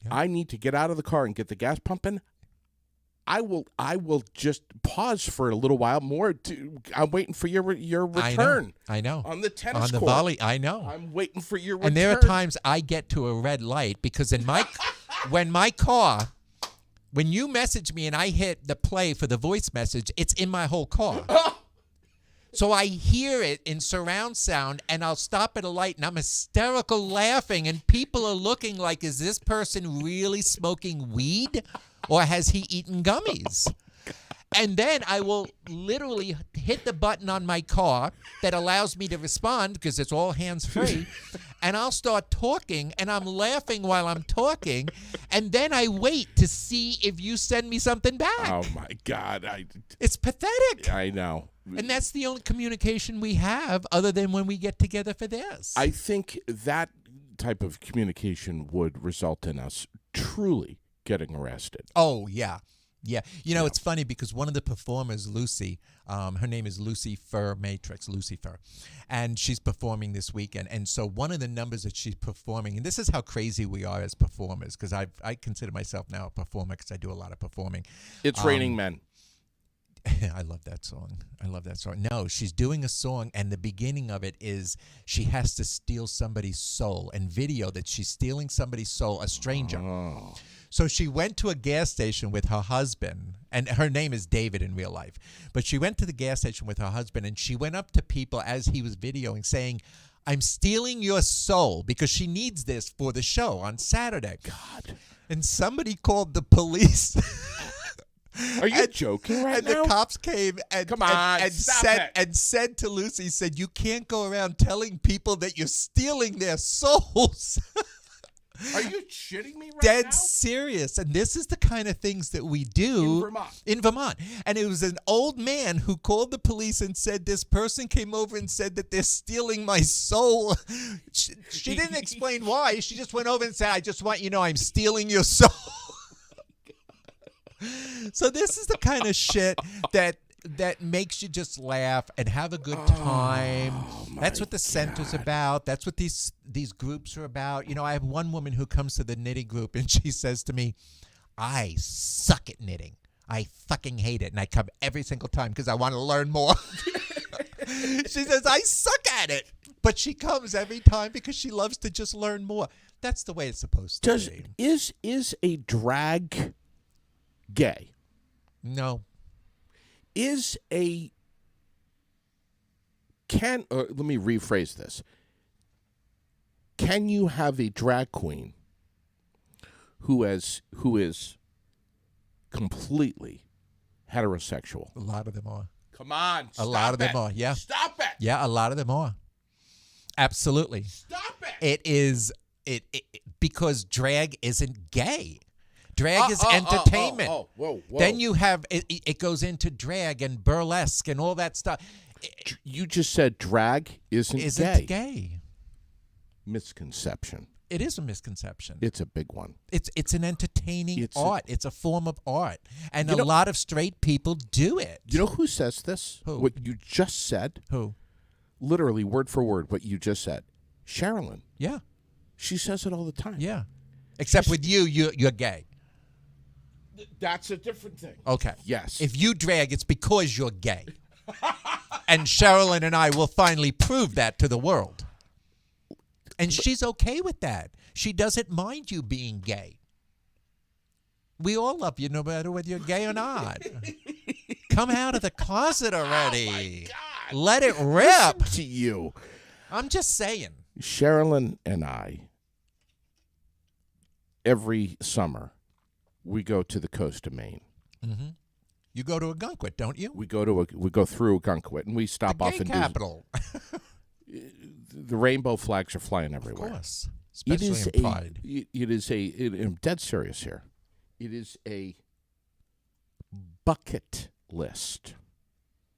Speaker 1: Yeah. I need to get out of the car and get the gas pumping. I will just pause for a little while more. I'm waiting for your return.
Speaker 2: I know.
Speaker 1: On the tennis
Speaker 2: court. On the
Speaker 1: court.
Speaker 2: volley. I know.
Speaker 1: I'm waiting for your return.
Speaker 2: And there are times I get to a red light because when you message me and I hit the play for the voice message, it's in my whole car. So I hear it in surround sound, and I'll stop at a light, and I'm hysterical laughing, and people are looking like, is this person really smoking weed, or has he eaten gummies? And then I will literally hit the button on my car that allows me to respond because it's all hands-free, and I'll start talking, and I'm laughing while I'm talking, and then I wait to see if you send me something back.
Speaker 1: Oh, my God.
Speaker 2: It's pathetic.
Speaker 1: I know.
Speaker 2: And that's the only communication we have other than when we get together for this.
Speaker 1: I think that type of communication would result in us truly getting arrested.
Speaker 2: Oh, yeah. Yeah. It's funny because one of the performers, Lucy, her name is Lucifer Matrix, Lucifer, and she's performing this weekend. And so one of the numbers that she's performing, and this is how crazy we are as performers, because I consider myself now a performer because I do a lot of performing.
Speaker 1: It's Raining Men.
Speaker 2: I love that song. No, she's doing a song, and the beginning of it is she has to steal somebody's soul and video that she's stealing somebody's soul, a stranger. Oh. So she went to a gas station with her husband, and her name is David in real life. But she went to the gas station with her husband, and she went up to people as he was videoing saying, I'm stealing your soul, because she needs this for the show on Saturday.
Speaker 1: God.
Speaker 2: And somebody called the police.
Speaker 1: Are you joking right now?
Speaker 2: And the cops came and said to Lucy, said, you can't go around telling people that you're stealing their souls.
Speaker 1: Are you shitting me right now?
Speaker 2: Dead serious. And this is the kind of things that we do in Vermont. And it was an old man who called the police and said, this person came over and said that they're stealing my soul. She didn't explain why. She just went over and said, I just want you to know I'm stealing your soul. So this is the kind of shit that makes you just laugh and have a good time. That's what the center's about. That's what these groups are about. I have one woman who comes to the knitting group and she says to me, I suck at knitting. I fucking hate it. And I come every single time because I want to learn more. She says, I suck at it. But she comes every time because she loves to just learn more. That's the way it's supposed to be.
Speaker 1: Is a drag gay?
Speaker 2: No.
Speaker 1: Let me rephrase this. Can you have a drag queen who is completely heterosexual?
Speaker 2: A lot of them are.
Speaker 1: Come on.
Speaker 2: A lot of them are, yeah.
Speaker 1: Stop it.
Speaker 2: Yeah, a lot of them are. Absolutely.
Speaker 1: Stop it.
Speaker 2: It is because drag isn't gay. Drag is entertainment.
Speaker 1: Whoa.
Speaker 2: Then you have it goes into drag and burlesque and all that stuff.
Speaker 1: You just said drag isn't
Speaker 2: gay.
Speaker 1: Misconception.
Speaker 2: It is a misconception.
Speaker 1: It's a big one.
Speaker 2: It's an entertaining art. It's a form of art, and a lot of straight people do it.
Speaker 1: You know who says this?
Speaker 2: Who?
Speaker 1: What you just said?
Speaker 2: Who?
Speaker 1: Literally, word for word, what you just said. Sherilyn.
Speaker 2: Yeah.
Speaker 1: She says it all the time.
Speaker 2: Yeah. Except with you're gay.
Speaker 1: That's a different thing.
Speaker 2: Okay.
Speaker 1: Yes.
Speaker 2: If you drag, it's because you're gay. And Sherilyn and I will finally prove that to the world. And she's okay with that. She doesn't mind you being gay. We all love you no matter whether you're gay or not. Come out of the closet already.
Speaker 1: Oh my God.
Speaker 2: Let it rip.
Speaker 1: Listen to you.
Speaker 2: I'm just saying.
Speaker 1: Sherilyn and I, every summer, we go to the coast of Maine.
Speaker 2: Mm-hmm. You go to a gunquet, don't you?
Speaker 1: We go through a gunquet and we stop
Speaker 2: The
Speaker 1: off
Speaker 2: gay
Speaker 1: and
Speaker 2: capital.
Speaker 1: The rainbow flags are flying everywhere.
Speaker 2: Of course, especially in Pride.
Speaker 1: I'm dead serious here. It is a bucket list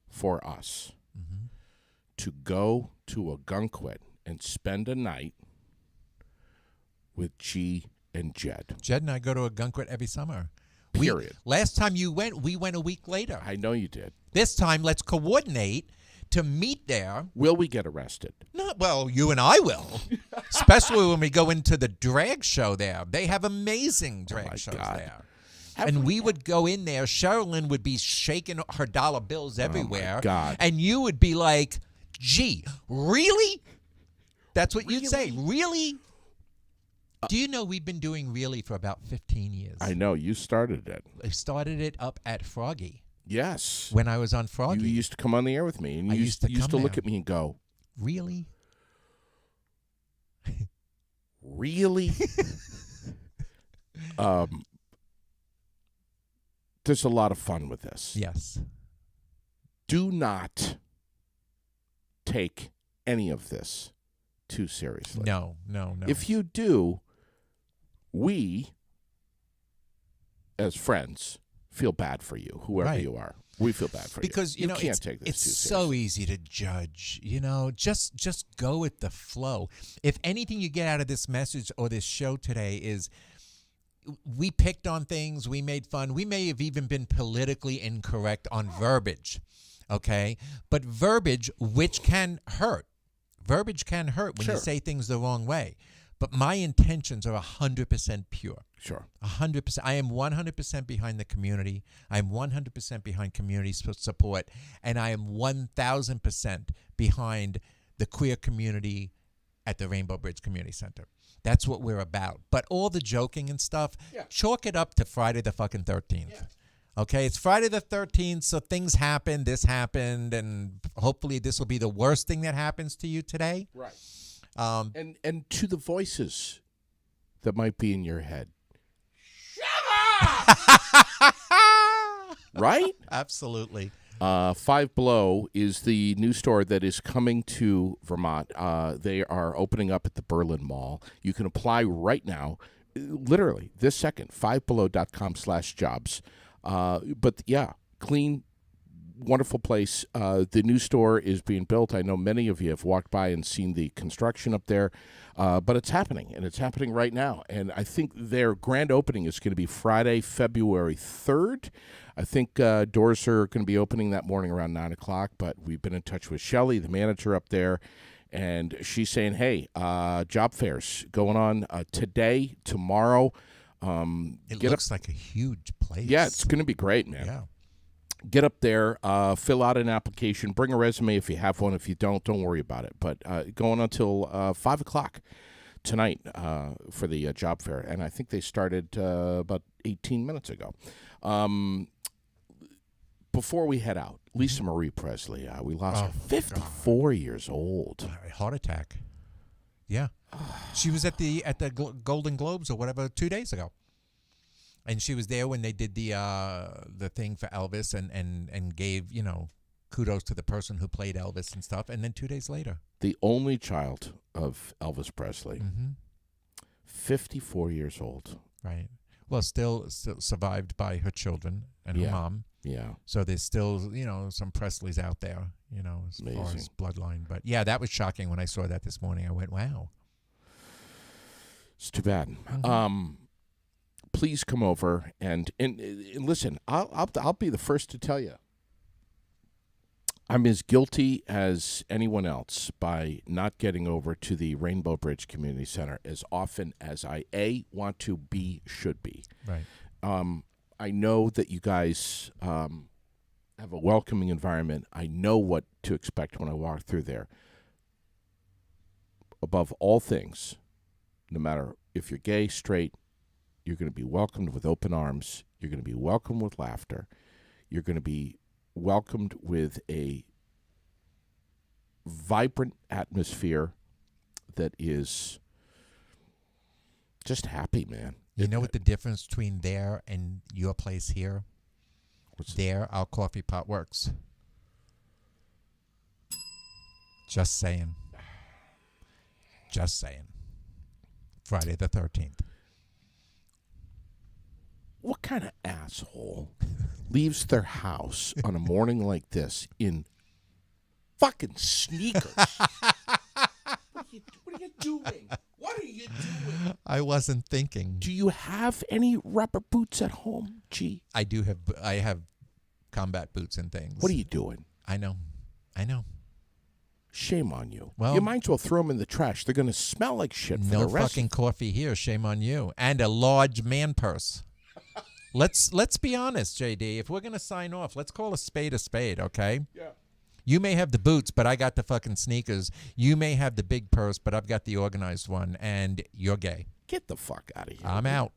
Speaker 1: for us to go to a gunquet and spend a night with G and Jed.
Speaker 2: Jed and I go to a gunquet every summer.
Speaker 1: Period.
Speaker 2: Last time you went, we went a week later.
Speaker 1: I know you did.
Speaker 2: This time, let's coordinate to meet there.
Speaker 1: Will we get arrested?
Speaker 2: Not well, you and I will. Especially when we go into the drag show there. They have amazing drag shows there. And we would go in there. Sherilyn would be shaking her dollar bills everywhere.
Speaker 1: Oh my God.
Speaker 2: And you would be like, gee, really? That's what you'd say. Really? Do you know we've been doing really for about 15 years?
Speaker 1: I know. You started it.
Speaker 2: I started it up at Froggy.
Speaker 1: Yes.
Speaker 2: When I was on Froggy.
Speaker 1: You used to come on the air with me, and you used to look at me and go,
Speaker 2: really?
Speaker 1: Really? There's a lot of fun with this.
Speaker 2: Yes.
Speaker 1: Do not take any of this too seriously.
Speaker 2: No.
Speaker 1: If you do, we, as friends, feel bad for you, whoever you are. We feel bad for you.
Speaker 2: Because, you know,
Speaker 1: can't take this
Speaker 2: it's
Speaker 1: too
Speaker 2: so
Speaker 1: seriously.
Speaker 2: easy to judge. You know, just go with the flow. If anything you get out of this message or this show today is we picked on things, we made fun. We may have even been politically incorrect on verbiage, okay? But verbiage, which can hurt. Verbiage can hurt when you say things the wrong way. But my intentions are 100% pure.
Speaker 1: Sure.
Speaker 2: 100%. I am 100% behind the community. I am 100% behind community support. And I am 1,000% behind the queer community at the Rainbow Bridge Community Center. That's what we're about. But all the joking and stuff, chalk it up to Friday the fucking 13th. Yeah. Okay, it's Friday the 13th, so things happen. This happened, and hopefully this will be the worst thing that happens to you today.
Speaker 1: Right. And to the voices that might be in your head. Shut up! Right?
Speaker 2: Absolutely.
Speaker 1: Five Below is the new store that is coming to Vermont. They are opening up at the Berlin Mall. You can apply right now, literally this second, fivebelow.com/jobs. But yeah, clean, wonderful place. The new store is being built. I know many of you have walked by and seen the construction up there, but it's happening, and it's happening right now. And I think their grand opening is going to be Friday, February 3rd. I think doors are going to be opening that morning around 9 o'clock, but we've been in touch with Shelley, the manager up there, and she's saying, hey, job fairs going on today, tomorrow.
Speaker 2: It looks like a huge place.
Speaker 1: Yeah, it's going to be great, man.
Speaker 2: Yeah.
Speaker 1: Get up there, fill out an application, bring a resume if you have one. If you don't worry about it. But going until 5 o'clock tonight for the job fair. And I think they started about 18 minutes ago. Before we head out, Lisa Marie Presley, we lost her, 54 years old.
Speaker 2: Heart attack. Yeah. She was at the Golden Globes or whatever 2 days ago. And she was there when they did the thing for Elvis and gave, kudos to the person who played Elvis and stuff. And then 2 days later.
Speaker 1: The only child of Elvis Presley. 54 years old.
Speaker 2: Right. Well, still survived by her children and her
Speaker 1: Yeah.
Speaker 2: mom.
Speaker 1: Yeah.
Speaker 2: So there's still, some Presleys out there, as far
Speaker 1: Amazing.
Speaker 2: as bloodline. But yeah, that was shocking when I saw that this morning. I went, wow.
Speaker 1: It's too bad.
Speaker 2: Mm-hmm.
Speaker 1: Please come over and listen. I'll be the first to tell you. I'm as guilty as anyone else by not getting over to the Rainbow Bridge Community Center as often as I want to, should be.
Speaker 2: Right.
Speaker 1: I know that you guys have a welcoming environment. I know what to expect when I walk through there. Above all things, no matter if you're gay, straight, you're going to be welcomed with open arms. You're going to be welcomed with laughter. You're going to be welcomed with a vibrant atmosphere that is just happy, man.
Speaker 2: You know what the difference between there and your place here? There, our coffee pot works. Just saying. Just saying. Friday the 13th.
Speaker 1: What kind of asshole leaves their house on a morning like this in fucking sneakers? What are you doing? What are you doing?
Speaker 2: I wasn't thinking.
Speaker 1: Do you have any rubber boots at home, G?
Speaker 2: I have combat boots and things.
Speaker 1: What are you doing?
Speaker 2: I know.
Speaker 1: Shame on you.
Speaker 2: Well,
Speaker 1: you might as well throw them in the trash. They're going to smell like shit for
Speaker 2: No
Speaker 1: the rest.
Speaker 2: fucking coffee here. Shame on you. And a large man purse. Let's be honest, JD. If we're going to sign off, let's call a spade, okay?
Speaker 1: Yeah.
Speaker 2: You may have the boots, but I got the fucking sneakers. You may have the big purse, but I've got the organized one, and you're gay.
Speaker 1: Get the fuck out of here.
Speaker 2: I'm out.